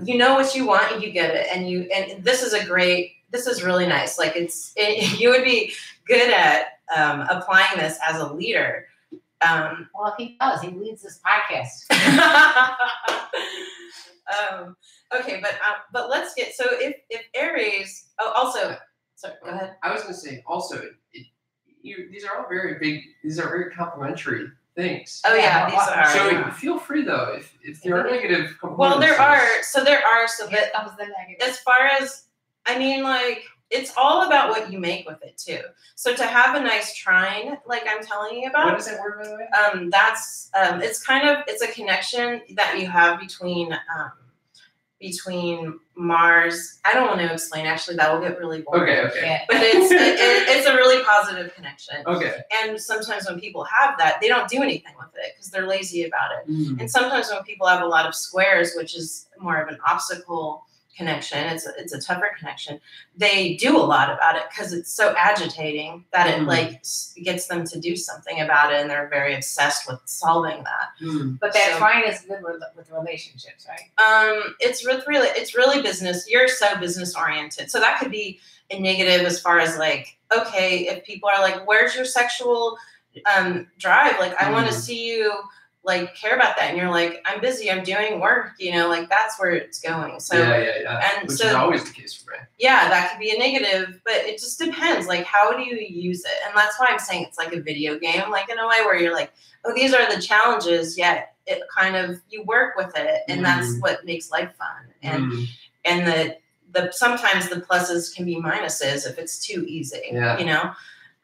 You know what you want and you get it, and this is really nice. Like you would be good at applying this as a leader. Well, he does. He leads this podcast. Okay, but let's get, so if Aries, sorry, go ahead. I was going to say also, these are all very complimentary things. Oh yeah, these are. So feel free though, if there are negative components. Well, there are, so Here comes the negative. as far as, I mean, like, it's all about what you make with it too. So to have a nice trine, like I'm telling you about. What is that word, by the way? That's it's a connection that you have between Mars. I don't want to explain. Actually, that will get really boring. Okay. Yeah. But it's a really positive connection. Okay. And sometimes when people have that, they don't do anything with it because they're lazy about it. And sometimes when people have a lot of squares, which is more of an obstacle connection, it's a tougher connection, they do a lot about it because it's so agitating that it like gets them to do something about it, and they're very obsessed with solving that. But that trine is good with relationships, right? It's really business. You're so business oriented, so that could be a negative as far as like, okay, if people are like, where's your sexual drive, like I want to see you like care about that, and you're like, I'm busy, I'm doing work, you know, like that's where it's going. So and which is always the case for me. Yeah, that could be a negative, but it just depends, like how do you use it? And that's why I'm saying it's like a video game, like in a way where you're like, oh, these are the challenges, yet it kind of, you work with it, and that's what makes life fun. And the sometimes the pluses can be minuses if it's too easy, you know.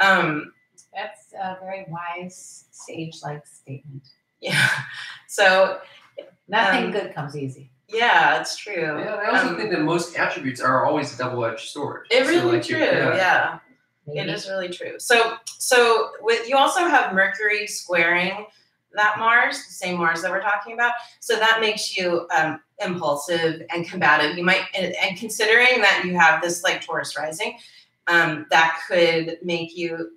That's a very wise, sage-like statement. Yeah. So nothing good comes easy. Yeah, it's true. Yeah, I also think that most attributes are always a double-edged sword. It really true. Yeah. It is really true. So you also have Mercury squaring that Mars, the same Mars that we're talking about. So that makes you impulsive and combative. You might, and considering that you have this like Taurus rising, that could make you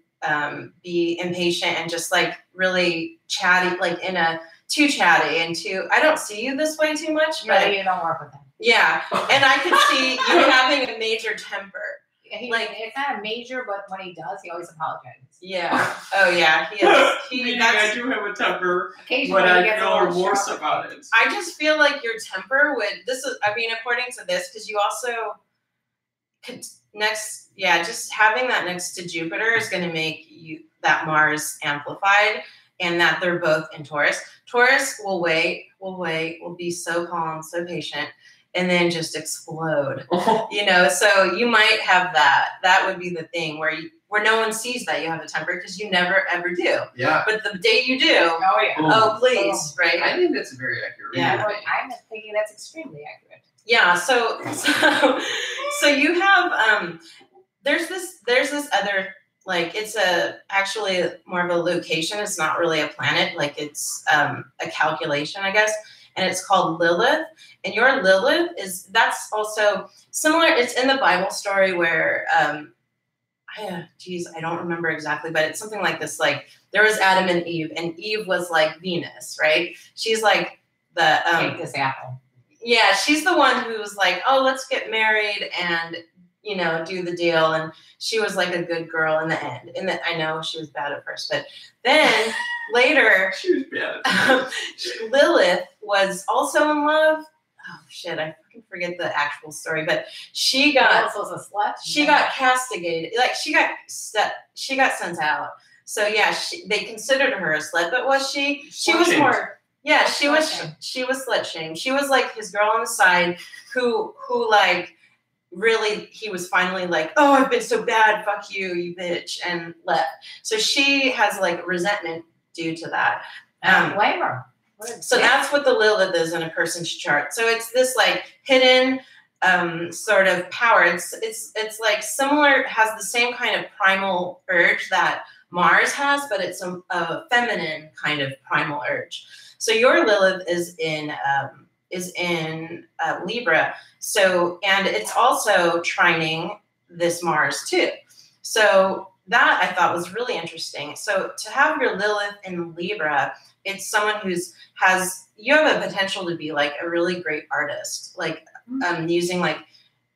be impatient and just like really chatty, like in a too chatty and too, I don't see you this way too much, but you don't work with him. Yeah. And I could see you having a major temper. Like it's not a major, but when he does, he always apologizes. Yeah. Oh yeah. He is. I do have a temper, occasionally but I feel remorse about it. I just feel like your temper would. According to this, because you also could just having that next to Jupiter is going to make that Mars amplified, and that they're both in Taurus. Taurus will wait, will be so calm, so patient, and then just explode. You know, so you might have that. That would be the thing where no one sees that you have a temper because you never ever do. Yeah. But the day you do, oh please, right? I think that's very accurate. Yeah. I'm thinking that's extremely accurate. Yeah. So you have there's this other, like it's actually more of a location. It's not really a planet. Like it's a calculation, I guess. And it's called Lilith. And your Lilith that's also similar. It's in the Bible story where, I don't remember exactly, but it's something like this. Like there was Adam and Eve was like Venus, right? She's like take this apple. Yeah, she's the one who was like, oh, let's get married and, you know, do the deal. And she was like a good girl in the end. I know she was bad at first, but then later, she was bad. Lilith was also in love. Oh shit, I fucking forget the actual story, but she got also was a slut. She got castigated, like she got sent out. So yeah, they considered her a slut, but was she? She was more. Yeah, she was slut shamed. She was like his girl on the side who like really, he was finally like, oh, I've been so bad, fuck you, you bitch, and left. So she has like resentment due to that. Blame her. So that's what the Lilith is in a person's chart. So it's this like hidden sort of power. It's like similar, has the same kind of primal urge that Mars has, but it's a feminine kind of primal urge. So your Lilith is in Libra. So, and it's also trining this Mars too. So that I thought was really interesting. So to have your Lilith in Libra, it's someone you have a potential to be like a really great artist, like using like,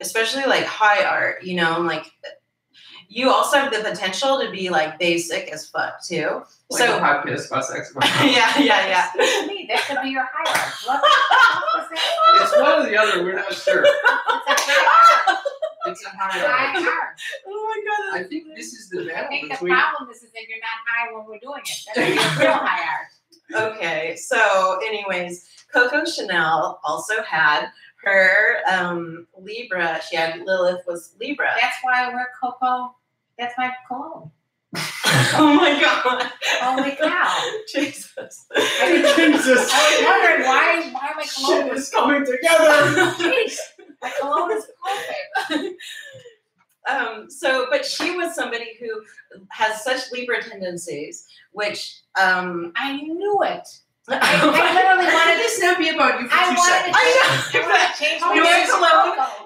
especially like high art, you know, like you also have the potential to be like basic as fuck too. Like a podcast about sex. Yeah. That could be your high art. It's one or the other. We're not sure. It's a high art. Oh my god! I think this is the battle between. The problem is that you're not high when we're doing it. That's real high art. Okay, so anyways, Coco Chanel also had her Libra, she had Lilith was Libra. That's why I wear Coco. That's my cologne. Oh my God. Holy cow. Jesus. Jesus. I was wondering why my cologne Shit is coming together. Jeez, my cologne is perfect. But she was somebody who has such Libra tendencies, which I knew it. I literally wanted to snap you about you for 2 seconds. I change my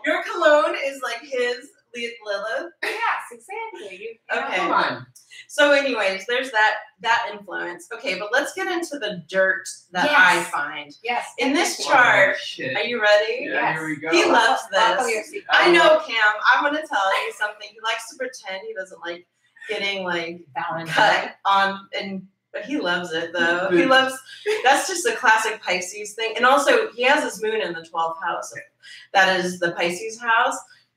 Your cologne is like his Lilith. Yes, exactly. Okay. Come on. So, anyways, there's that influence. Okay, but let's get into the dirt that Yes. I find. Yes. In this chart, Shit. are you ready? Yeah, Yes. here we go. He loves Buckle this. your seat. I know, Cam. I'm gonna tell you something. He likes to pretend he doesn't like getting like Down and cut on, but he loves it though. He loves. That's just a classic Pisces thing. And also, he has his moon in the 12th house. That is the Pisces house.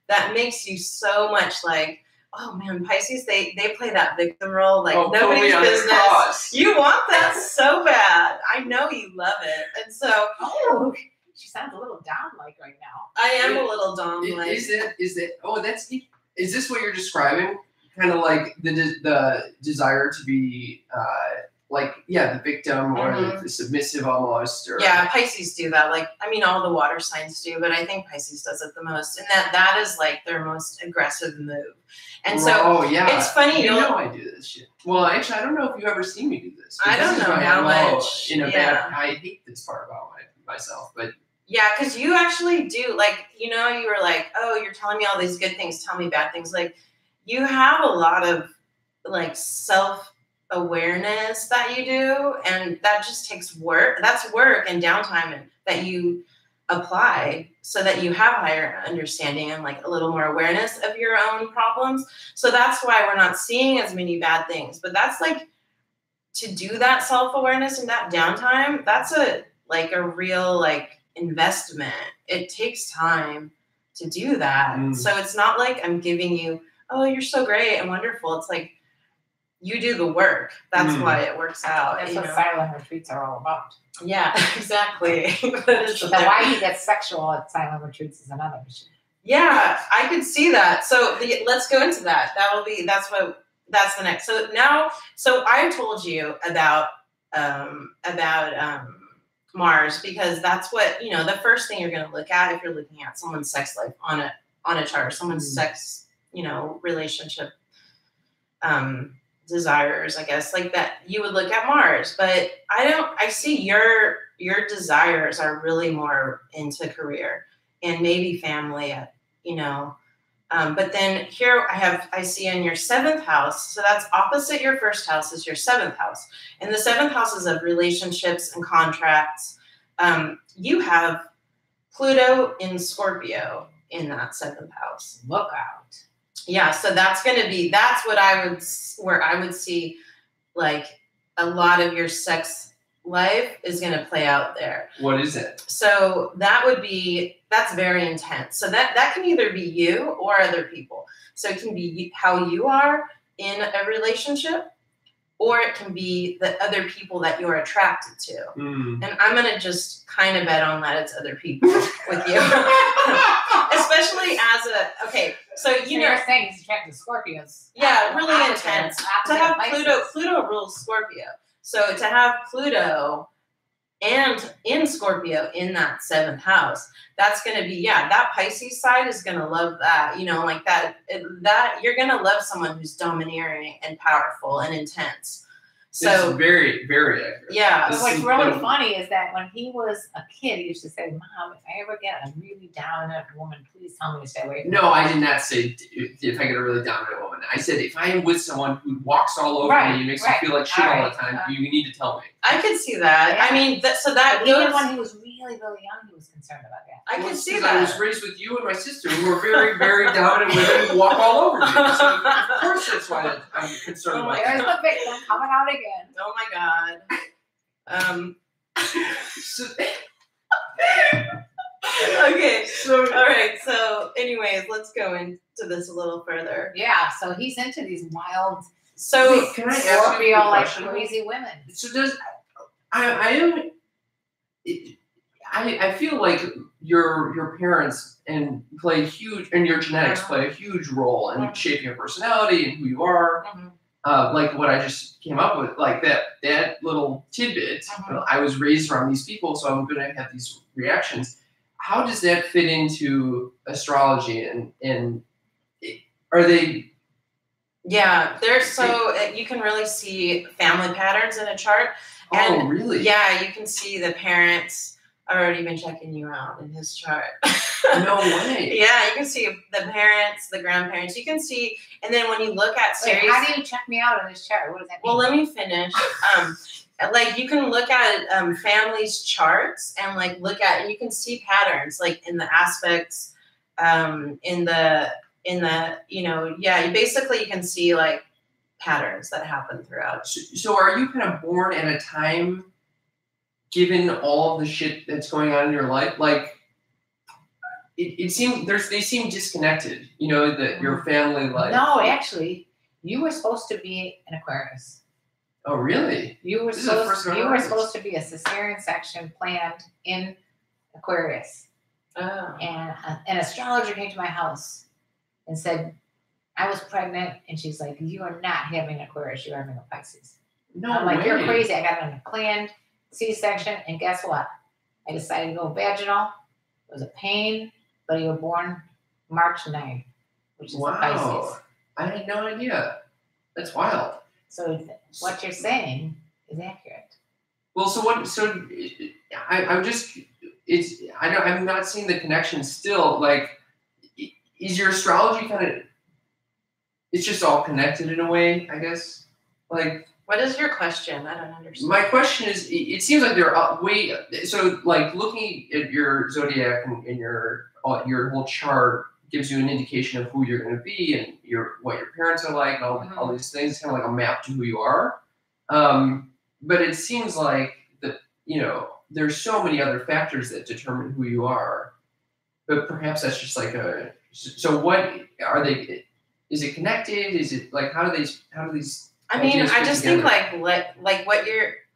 That makes you so much like, oh man, Pisces, they play that victim role like nobody's business. You want that so bad. I know you love it. And so she sounds a little down-like right now. I am a little Dom-like. Is this what you're describing? Kind of like the desire to be the victim or the submissive almost. Or yeah, Pisces do that. Like, I mean, all the water signs do, but I think Pisces does it the most. And that is like their most aggressive move. And so it's funny. You know I do this shit. Well, actually, I don't know if you've ever seen me do this. I don't know how much. I hate this part about myself, but. Yeah, because you actually do. Like, you were like, oh, you're telling me all these good things. Tell me bad things. Like, you have a lot of, like, self-awareness that you do. And that just takes work. That's work and downtime that you apply so that you have higher understanding and, like, a little more awareness of your own problems. So that's why we're not seeing as many bad things. But that's, like, to do that self-awareness and that downtime, that's a real, like, investment. It takes time to do that. So it's not like I'm giving you, oh, you're so great and wonderful. It's like you do the work. That's why it works out. That's what silent retreats are all about. Yeah, exactly. So why he gets sexual at silent retreats is another issue. Yeah, I could see that. So let's go into that. That's the next. So I told you about Mars, because that's what, the first thing you're going to look at if you're looking at someone's sex life on a chart, someone's sex, relationship desires, I guess, like that, you would look at Mars. But I see your desires are really more into career and maybe family, but then here I see in your 7th house, so that's opposite your 1st house is your 7th house. And the 7th house is of relationships and contracts. You have Pluto in Scorpio in that 7th house. Look out. Yeah, so that's where I would see like a lot of your sex life is going to play out there. What is it? So that's very intense. So that can either be you or other people. So it can be how you are in a relationship, or it can be the other people that you're attracted to. And I'm going to just kind of bet on that it's other people with you. Especially so you're saying he's attracted to Scorpios. Yeah, really intense. To have Pluto rules Scorpio. So to have Pluto and in Scorpio in that 7th house, that's going to be, that Pisces side is going to love that, like that you're going to love someone who's domineering and powerful and intense. So it's very, very accurate. Yeah. But what's really funny is that when he was a kid, he used to say, Mom, if I ever get a really dominant woman, please tell me to stay away from her. No, I did not say if I get a really dominant woman. I said if I am with someone who walks all over me and makes me feel like shit all the time, you need to tell me. I could see that. Yeah. I mean, even when he was really, really young, he was concerned about that. I can see that. I was raised with you and my sister, who were very, very dominant women who walk all over me. So of course that's why I'm concerned about that. There's the victim coming out again. Oh my God. Okay. All right. So anyways, let's go into this a little further. Yeah. So he's into these wild, can I ask you a question? crazy women. So I feel like your parents and your genetics play a huge role in shaping your personality and who you are. Like what I just came up with, like that little tidbit. I was raised around these people, so I'm going to have these reactions. How does that fit into astrology? And are they? Yeah, you can really see family patterns in a chart. And, really? Yeah, you can see the parents already been checking you out in his chart. No way. Yeah, you can see the parents, the grandparents. You can see, and then when you look at series, how do you check me out in this chart? What does that mean? Well, let me finish. Like you can look at families' charts and like you can see patterns like in the aspects, in the you can see like patterns that happen throughout. So are you kind of born at a time, given all of the shit that's going on in your life, like it seems they seem disconnected, your family life? No, actually, you were supposed to be an Aquarius. Oh, really? You were supposed to be a cesarean section planned in Aquarius. Oh. And an astrologer came to my house and said, I was pregnant, and she's like, you are not having Aquarius, you're having a Pisces. No I'm like, way. You're crazy. I got a planned C-section, and guess what? I decided to go vaginal. It was a pain, but you were born March 9th, which is a Pisces. I had no idea. That's wild. So what you're saying is accurate. Well, I'm not seeing the connection still. Like, is your astrology kind of, it's just all connected in a way, I guess? Like, what is your question? I don't understand. My question is, it seems like they're like looking at your zodiac and your whole chart gives you an indication of who you're going to be and what your parents are like and all these things. It's kind of like a map to who you are. But it seems like there's so many other factors that determine who you are. But perhaps that's just like so what are they? Is it connected? Is it like how do these? I mean, I just think like what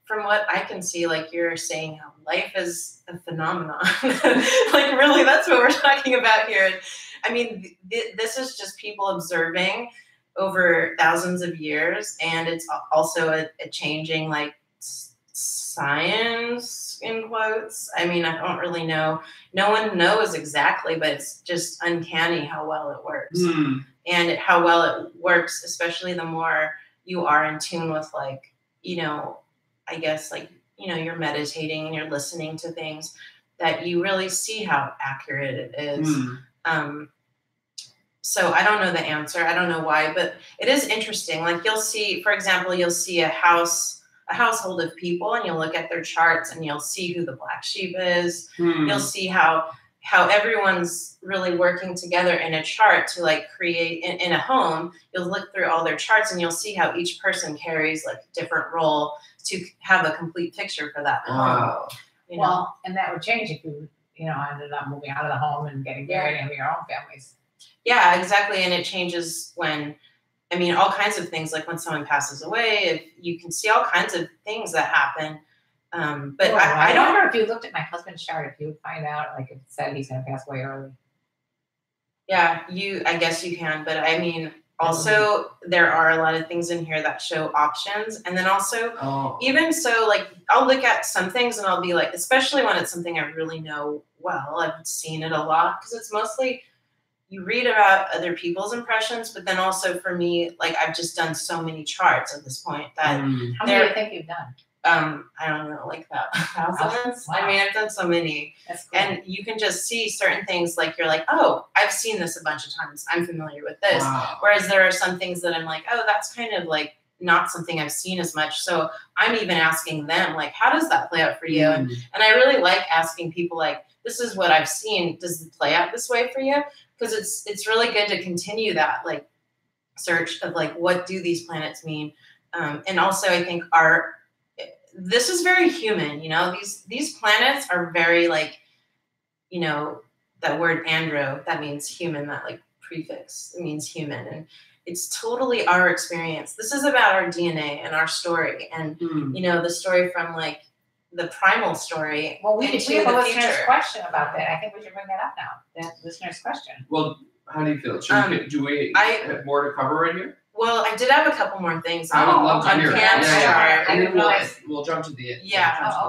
from what I can see, like you're saying how life is a phenomenon. Like really, that's what we're talking about here. I mean, this is just people observing over thousands of years, and it's also a changing like science in quotes. I mean, I don't really know. No one knows exactly, but it's just uncanny how well it works. And how well it works, especially the more you are in tune with like, I guess like, you're meditating and you're listening to things that you really see how accurate it is. So I don't know the answer. I don't know why, but it is interesting. Like you'll see, for example, you'll see a household of people and you'll look at their charts and you'll see who the black sheep is. You'll see how everyone's really working together in a chart to like create in a home. You'll look through all their charts and you'll see how each person carries like a different role to have a complete picture for that home. Well, and that would change if you ended up moving out of the home and getting married and having your own families. Yeah, exactly. And it changes when, all kinds of things, like when someone passes away, if you can see all kinds of things that happen. But I don't know if you looked at my husband's chart, if you would find out, like if it said he's going to pass away early. Yeah, I guess you can. But also there are a lot of things in here that show options. And then also, even so, like I'll look at some things and I'll be like, especially when it's something I really know well, I've seen it a lot, because it's mostly you read about other people's impressions, but then also for me, like I've just done so many charts at this point that how many do you think you've done? I don't know, like thousands. Wow. I've done so many. That's cool. And you can just see certain things, like you're like, oh, I've seen this a bunch of times. I'm familiar with this. Wow. Whereas there are some things that I'm like, oh, that's kind of like not something I've seen as much. So I'm even asking them, like, how does that play out for you? And I really like asking people, like, this is what I've seen. Does it play out this way for you? Because it's really good to continue that like search of like, what do these planets mean? And also I think this is very human, these planets are very like, that word andro, that means human, that like prefix, it means human. And it's totally our experience. This is about our DNA and our story. And, the story from like the primal story. Well, we have a listener's future. question about that. I think we should bring that up now. That listener's question. Well, how do you feel? Do we have more to cover right here? Well, I did have a couple more things. I would love to hear. And then we'll jump to the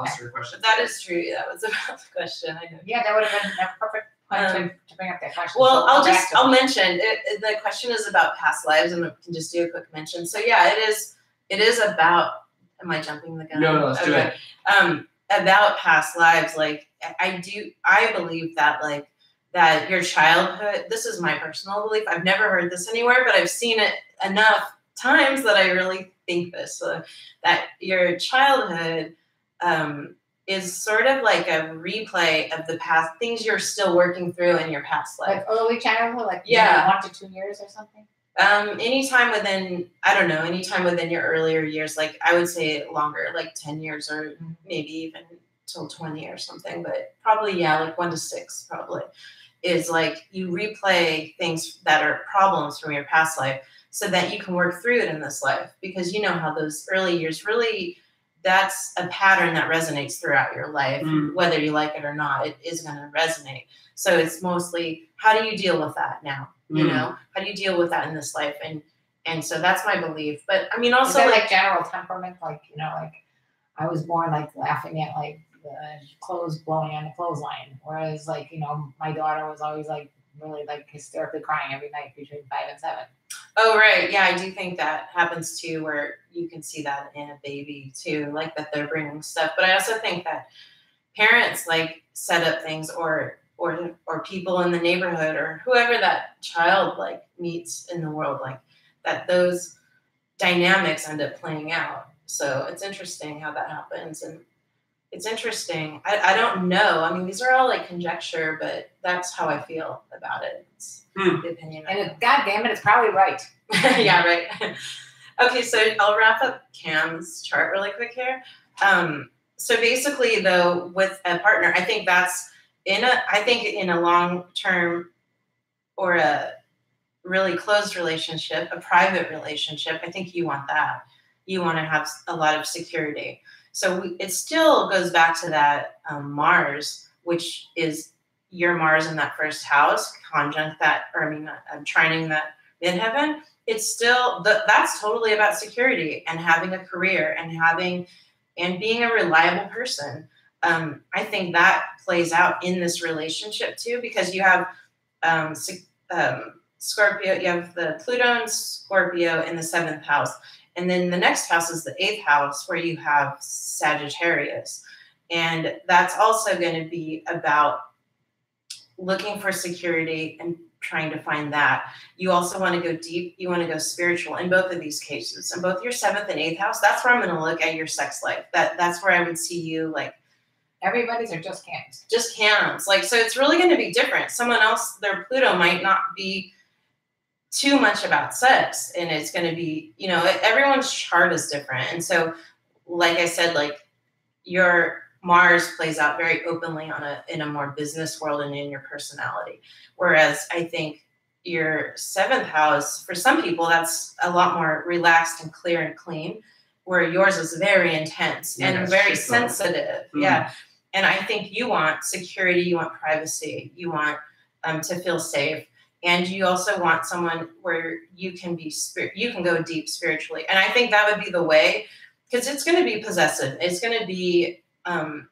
listener question. That is true. That was about the question. I know. Yeah, that would have been a perfect point to bring up that question. Well, I'll mention it. The question is about past lives, and I can just do a quick mention. So yeah, it is about. Am I jumping the gun? No, let's do it. About past lives, like I believe that that your childhood. This is my personal belief. I've never heard this anywhere, but I've seen it enough times that I really think this. That your childhood is sort of like a replay of the past, things you're still working through in your past life. Like early childhood, like 1 to 2 years or something? Anytime within your earlier years, like I would say longer, like 10 years or maybe even till 20 or something, but probably, like 1 to 6 probably, is like you replay things that are problems from your past life so that you can work through it in this life, because you know how those early years really, that's a pattern that resonates throughout your life, whether you like it or not, it is going to resonate. So it's mostly, how do you deal with that now? You know, how do you deal with that in this life? And so that's my belief. But I mean, also like general temperament, like, you know, like I was born like laughing at like the clothes blowing on the clothesline. Whereas like, you know, my daughter was always like really like hysterically crying every night between 5 and 7. Oh, right. Yeah, I do think that happens too, where you can see that in a baby too, like that they're bringing stuff. But I also think that parents like set up things or people in the neighborhood or whoever that child like meets in the world, like that those dynamics end up playing out. So it's interesting how that happens. And it's interesting. I don't know. I mean, these are all like conjecture, but that's how I feel about it. It's the opinion. And God damn it, it's probably right. Yeah, right. Okay, so I'll wrap up Cam's chart really quick here. So basically, though, with a partner, I think that's in a long-term or a really closed relationship, a private relationship, I think you want that. You want to have a lot of security. So it still goes back to that Mars, which is your Mars in that first house, conjunct that, trining that midheaven. It's still, that's totally about security and having a career and being a reliable person. I think that plays out in this relationship too, because you have Scorpio, you have the Pluto and Scorpio in the 7th house. And then the next house is the 8th house, where you have Sagittarius. And that's also going to be about looking for security and trying to find that. You also want to go deep. You want to go spiritual in both of these cases. In both your 7th and 8th house, that's where I'm going to look at your sex life. That's where I would see you like. Everybody's or just Cam's? Just Cam's. Like, so it's really going to be different. Someone else, their Pluto might not be too much about sex, and it's going to be, you know, everyone's chart is different. And so, like I said, like your Mars plays out very openly in a more business world and in your personality. Whereas I think your 7th house, for some people, that's a lot more relaxed and clear and clean, where yours is very intense and very sensitive. Yeah. And I think you want security, you want privacy, you want to feel safe. And you also want someone where you can you can go deep spiritually. And I think that would be the way, because it's going to be possessive. It's going to be, I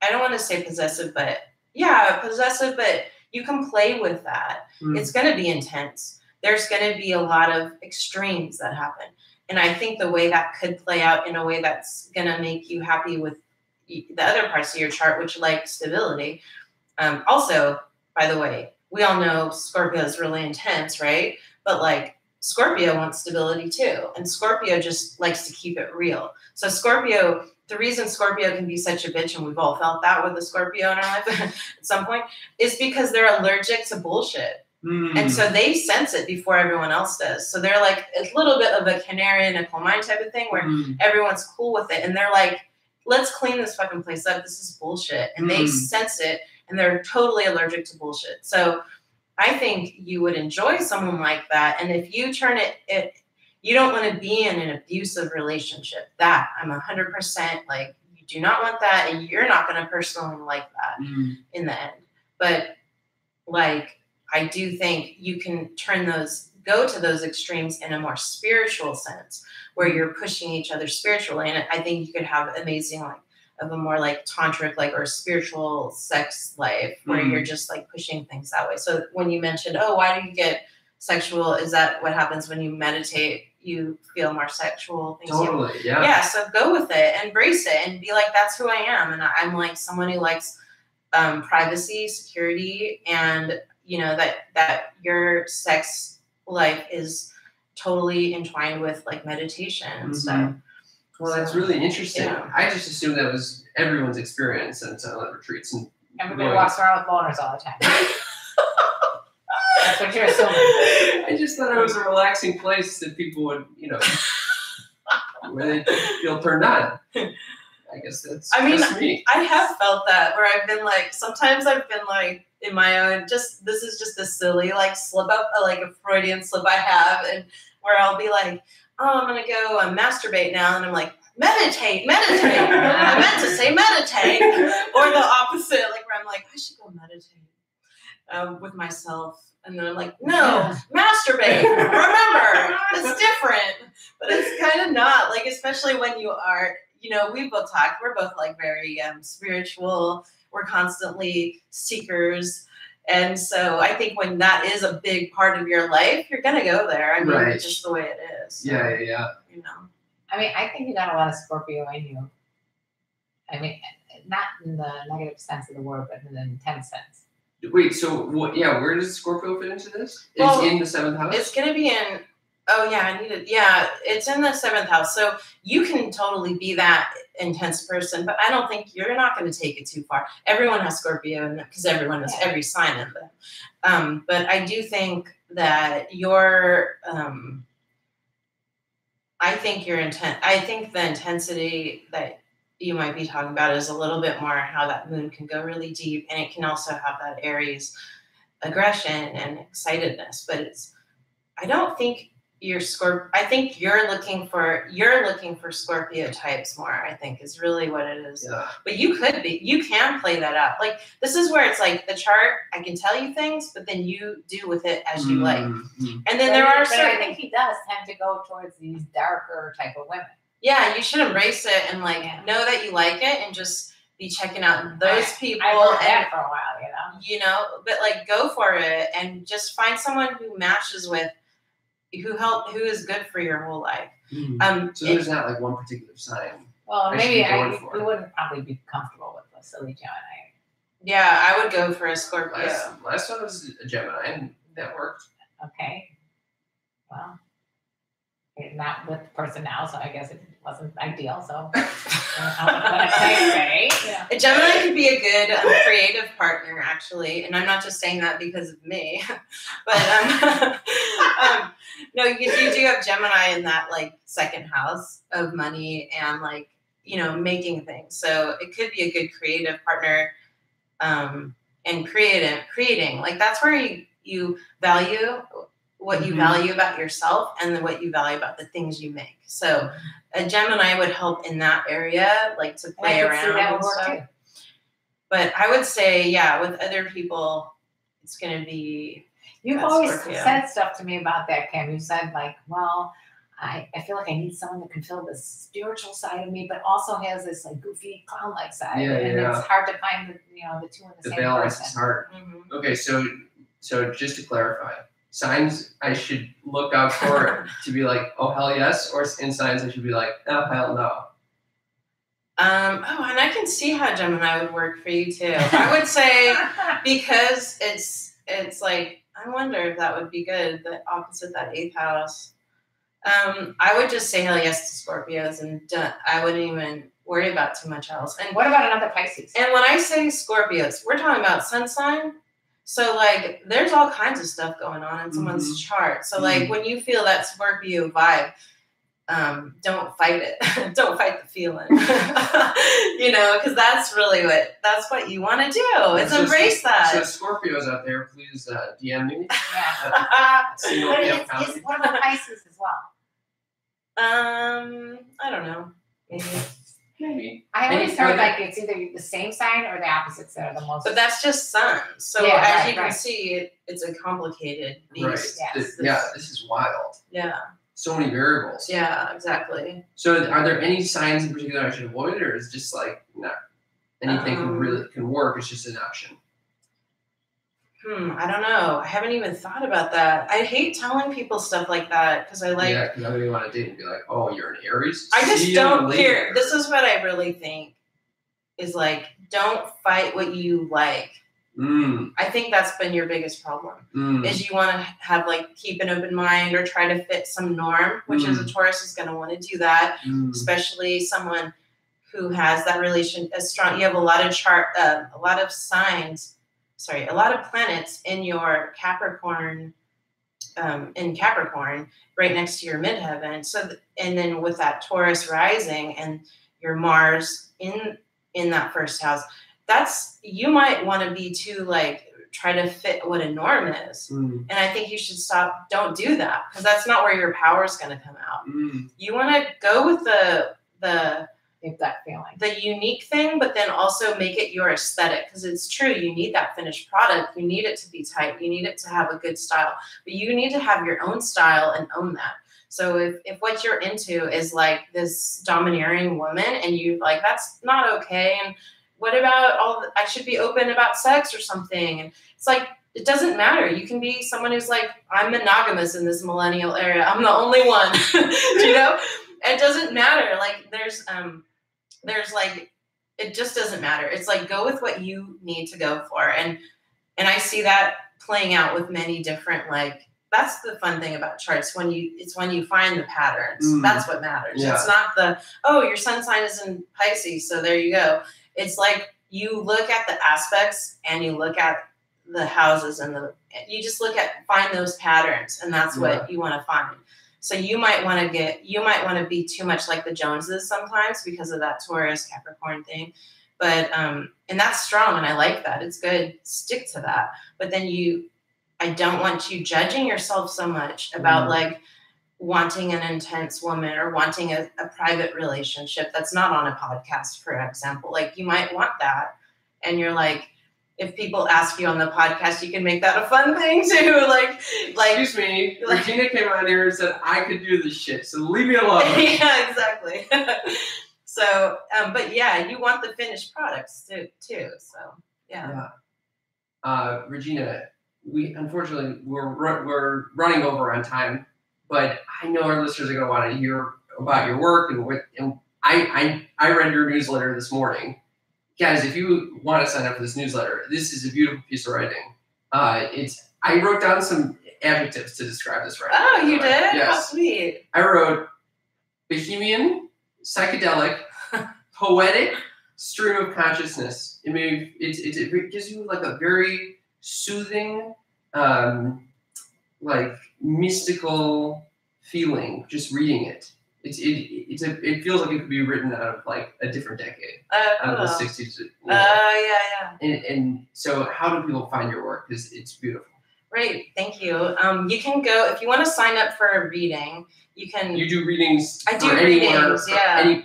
don't want to say possessive, but yeah, possessive, but you can play with that. It's going to be intense. There's going to be a lot of extremes that happen. And I think the way that could play out in a way that's going to make you happy with the other parts of your chart, which like stability. Also, by the way, we all know Scorpio is really intense, right? But like Scorpio wants stability too. And Scorpio just likes to keep it real. So Scorpio, the reason Scorpio can be such a bitch, and we've all felt that with the Scorpio in our life at some point, is because they're allergic to bullshit. And so they sense it before everyone else does. So they're like a little bit of a canary in a coal mine type of thing, where everyone's cool with it. And they're like, let's clean this fucking place up. This is bullshit. And they sense it. And they're totally allergic to bullshit. So I think you would enjoy someone like that. And if you turn you don't want to be in an abusive relationship. That I'm 100% like, you do not want that, and you're not going to personally like that in the end. But like, I do think you can go to those extremes in a more spiritual sense, where you're pushing each other spiritually. And I think you could have amazing, like, of a more like tantric, like, or spiritual sex life where you're just like pushing things that way. So when you mentioned, oh, why do you get sexual? Is that what happens when you meditate? You feel more sexual things. Totally, yeah. Yeah, so go with it, embrace it, and be like, that's who I am. And I'm like someone who likes privacy, security, and you know that your sex life is totally entwined with like meditation and stuff. Well, that's really interesting. Yeah. I just assumed that was everyone's experience in silent retreats. And everybody walks around with boners all the time. That's what you're assuming. I just thought it was a relaxing place that people would, you know, where they feel turned on. I guess that's just me. I have felt that where I've been like, sometimes I've been like in my own, this is just a silly like slip up, like a Freudian slip I have, and where I'll be like, oh, I'm going to go masturbate now. And I'm like, meditate. I meant to say meditate. Or the opposite, like where I'm like, I should go meditate with myself. And then I'm like, no, masturbate. Remember, it's different. But it's kind of not. Like, especially when you are, you know, we both talked. We're both like very spiritual. We're constantly seekers. And so I think when that is a big part of your life, you're going to go there. I mean, it's just the way it is. So, Yeah. You know. I mean, I think you got a lot of Scorpio in you. I mean, not in the negative sense of the word, but in the intense sense. Wait, so what? Yeah, where does Scorpio fit into this? Well, it's in the 7th house? It's going to be in, it's in the 7th house. So you can totally be that intense person, but I don't think you're not going to take it too far. Everyone has Scorpio, because everyone has every sign in them. But I do think that I think the intensity that you might be talking about is a little bit more how that moon can go really deep, and it can also have that Aries aggression and excitedness. But I don't think I think you're looking for Scorpio types more, I think is really what it is. Yeah. But you can play that out. Like, this is where it's like the chart, I can tell you things, but then you do with it as you like. And then I think he does tend to go towards these darker type of women. Yeah, you should embrace it and like know that you like it and just be checking out those people. I've heard that for a while, you know, but like go for it and just find someone who matches with, who is good for your whole life. So there's not like one particular sign. Well, maybe we wouldn't probably be comfortable with a silly Gemini. Yeah, I would go for a Scorpio. Last one was a Gemini, and that worked. Okay. Well, not with the person now, so I guess it wasn't ideal. So, what can I say? A Gemini could be a good creative partner, actually, and I'm not just saying that because of me, but no, you do have Gemini in that like 2nd house of money and like, you know, making things. So it could be a good creative partner, and creating. Like, that's where you value what you value about yourself and then what you value about the things you make. So a Gemini would help in that area, like to play around and stuff. But I would say, with other people, it's going to be. You've always said stuff to me about that, Kim. You said like, well, I feel like I need someone that can feel this spiritual side of me, but also has this like goofy clown-like side. And it's hard to find the two in the same balance person. is hard. Okay, so just to clarify, signs I should look out for to be like, oh hell yes, or in signs I should be like, oh hell no. And I can see how Gemini would work for you too. I would say because it's like, I wonder if that would be good. The opposite, that 8th house. I would just say hell yes to Scorpios, and I wouldn't even worry about too much else. And what about another Pisces? And when I say Scorpios, we're talking about sun sign. So like, there's all kinds of stuff going on in someone's chart. So like, when you feel that Scorpio vibe, don't fight it. Don't fight the feeling. Because that's what you want to do. It's embrace that. So Scorpios out there, please DM me. What about Pisces as well? I don't know. Maybe. maybe. I always heard like it's either the same sign or the opposites that are the most. But that's just sun. So as you can see, it's a complicated beast. Right. Yes. This is wild. Yeah. So many variables. Yeah, exactly. So are there any signs in particular I should avoid, or is it just like anything can work? It's just an option. I don't know. I haven't even thought about that. I hate telling people stuff like that because I like. Yeah, because nobody want to date and be like, "Oh, you're an Aries." I just don't care. This is what I really think is like, don't fight what you like. I think that's been your biggest problem. Is you want to have like keep an open mind or try to fit some norm, which as a Taurus is going to want to do that, especially someone who has that relation as strong. You have a lot of a lot of planets in your Capricorn, right next to your midheaven. So, and then with that Taurus rising and your Mars in that first house, you might want to be too like try to fit what a norm is. And I think you should stop. Don't do that because that's not where your power is going to come out. You want to go with the gut feeling, the unique thing, but then also make it your aesthetic because it's true. You need that finished product. You need it to be tight. You need it to have a good style, but you need to have your own style and own that. So if what you're into is like this domineering woman and you like, that's not okay. And what about I should be open about sex or something. And it's like, it doesn't matter. You can be someone who's like, I'm monogamous in this millennial era. I'm the only one, you know, it doesn't matter. Like there's like, it just doesn't matter. It's like, go with what you need to go for. And I see that playing out with many different, like, that's the fun thing about charts. It's when you find the patterns, that's what matters. Yeah. It's not your sun sign is in Pisces. So there you go. It's like, you look at the aspects and you look at the houses and you just find those patterns. And that's what you want to find. So you might want to be too much like the Joneses sometimes because of that Taurus Capricorn thing. But, and that's strong and I like that. It's good. Stick to that. But then I don't want you judging yourself so much about like wanting an intense woman or wanting a private relationship that's not on a podcast, for example. Like you might want that. And you're like, if people ask you on the podcast, you can make that a fun thing too. Like, excuse me, Regina came on here and said I could do this shit, so leave me alone. Yeah, exactly. So, but yeah, you want the finished products too. So, yeah. Regina, unfortunately we're running over on time, but I know our listeners are going to want to hear about your work and I read your newsletter this morning. Guys, if you want to sign up for this newsletter, this is a beautiful piece of writing. I wrote down some adjectives to describe this writing. Oh, you did? Yes. How sweet. I wrote bohemian, psychedelic, poetic, stream of consciousness. I mean, it gives you like a very soothing, like mystical feeling just reading it. It feels like it could be written out of like a different decade, out of the 60s. Yeah. And so, how do people find your work? Because it's beautiful. Great, thank you. You can go if you want to sign up for a reading. You do readings. I do readings. Yeah.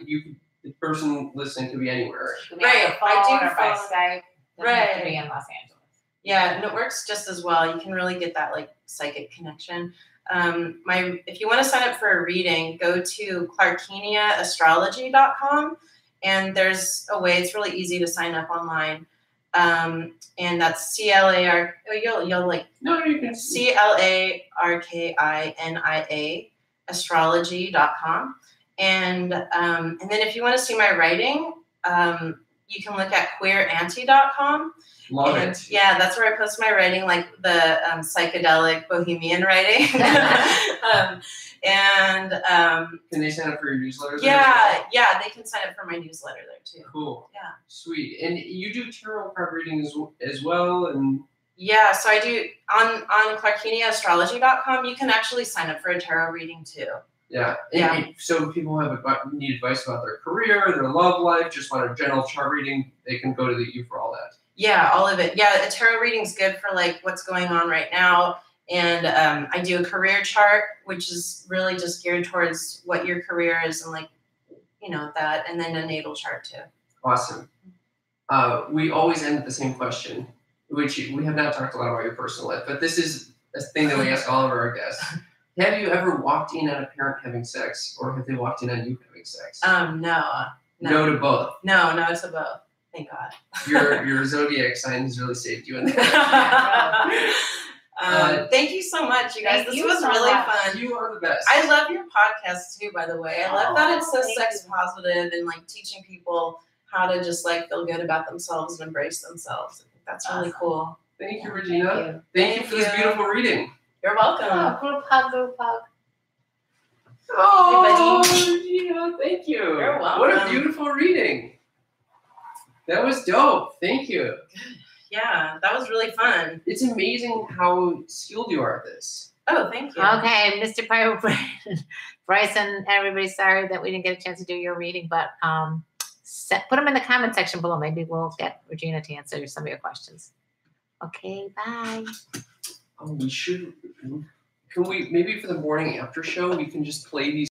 The person listening could be anywhere. Right. I do or by Skype. Right. Have to be in Los Angeles. Yeah, and it works just as well. You can really get that like psychic connection. If you want to sign up for a reading, go to clarkeniaastrology.com, and there's a way. It's really easy to sign up online, and that's CLAR. You'll like you can CLARKINIA astrology.com, and then if you want to see my writing, you can look at queeranti.com. Love it. Yeah, that's where I post my writing, like the psychedelic bohemian writing. Can they sign up for your newsletter? Yeah, they can sign up for my newsletter there too. Cool. Yeah. Sweet. And you do tarot card readings as well, and yeah, so I do on clarkeniaastrology.com. You can actually sign up for a tarot reading too. Yeah. And so people need advice about their career, their love life, just want a general chart reading, they can go to you for all that. Yeah, all of it. Yeah, a tarot reading's good for like what's going on right now. And I do a career chart, which is really just geared towards what your career is and like that, and then a natal chart too. Awesome. We always end with the same question, which we have not talked a lot about your personal life, but this is a thing that we ask all of our guests. Have you ever walked in on a parent having sex, or have they walked in on you having sex? No. No to both. No to both. Thank God. Your Zodiac sign has really saved you in that. Thank you so much, you guys. This was really fun. You are the best. I love your podcast too, by the way. I love that it's so sex positive and like teaching people how to just like feel good about themselves and embrace themselves. I think that's really cool. Thank you, Regina. Thank you for this beautiful reading. You're welcome. Oh, group hug, group hug. Oh, Regina, thank you. You're welcome. What a beautiful reading. That was dope. Thank you. Yeah, that was really fun. It's amazing how skilled you are at this. Oh, thank you. Okay, Mr. Pyro, Bryson, everybody, sorry that we didn't get a chance to do your reading, but put them in the comment section below. Maybe we'll get Regina to answer some of your questions. Okay, bye. Oh, we should. Can we maybe for the morning after show we can just play these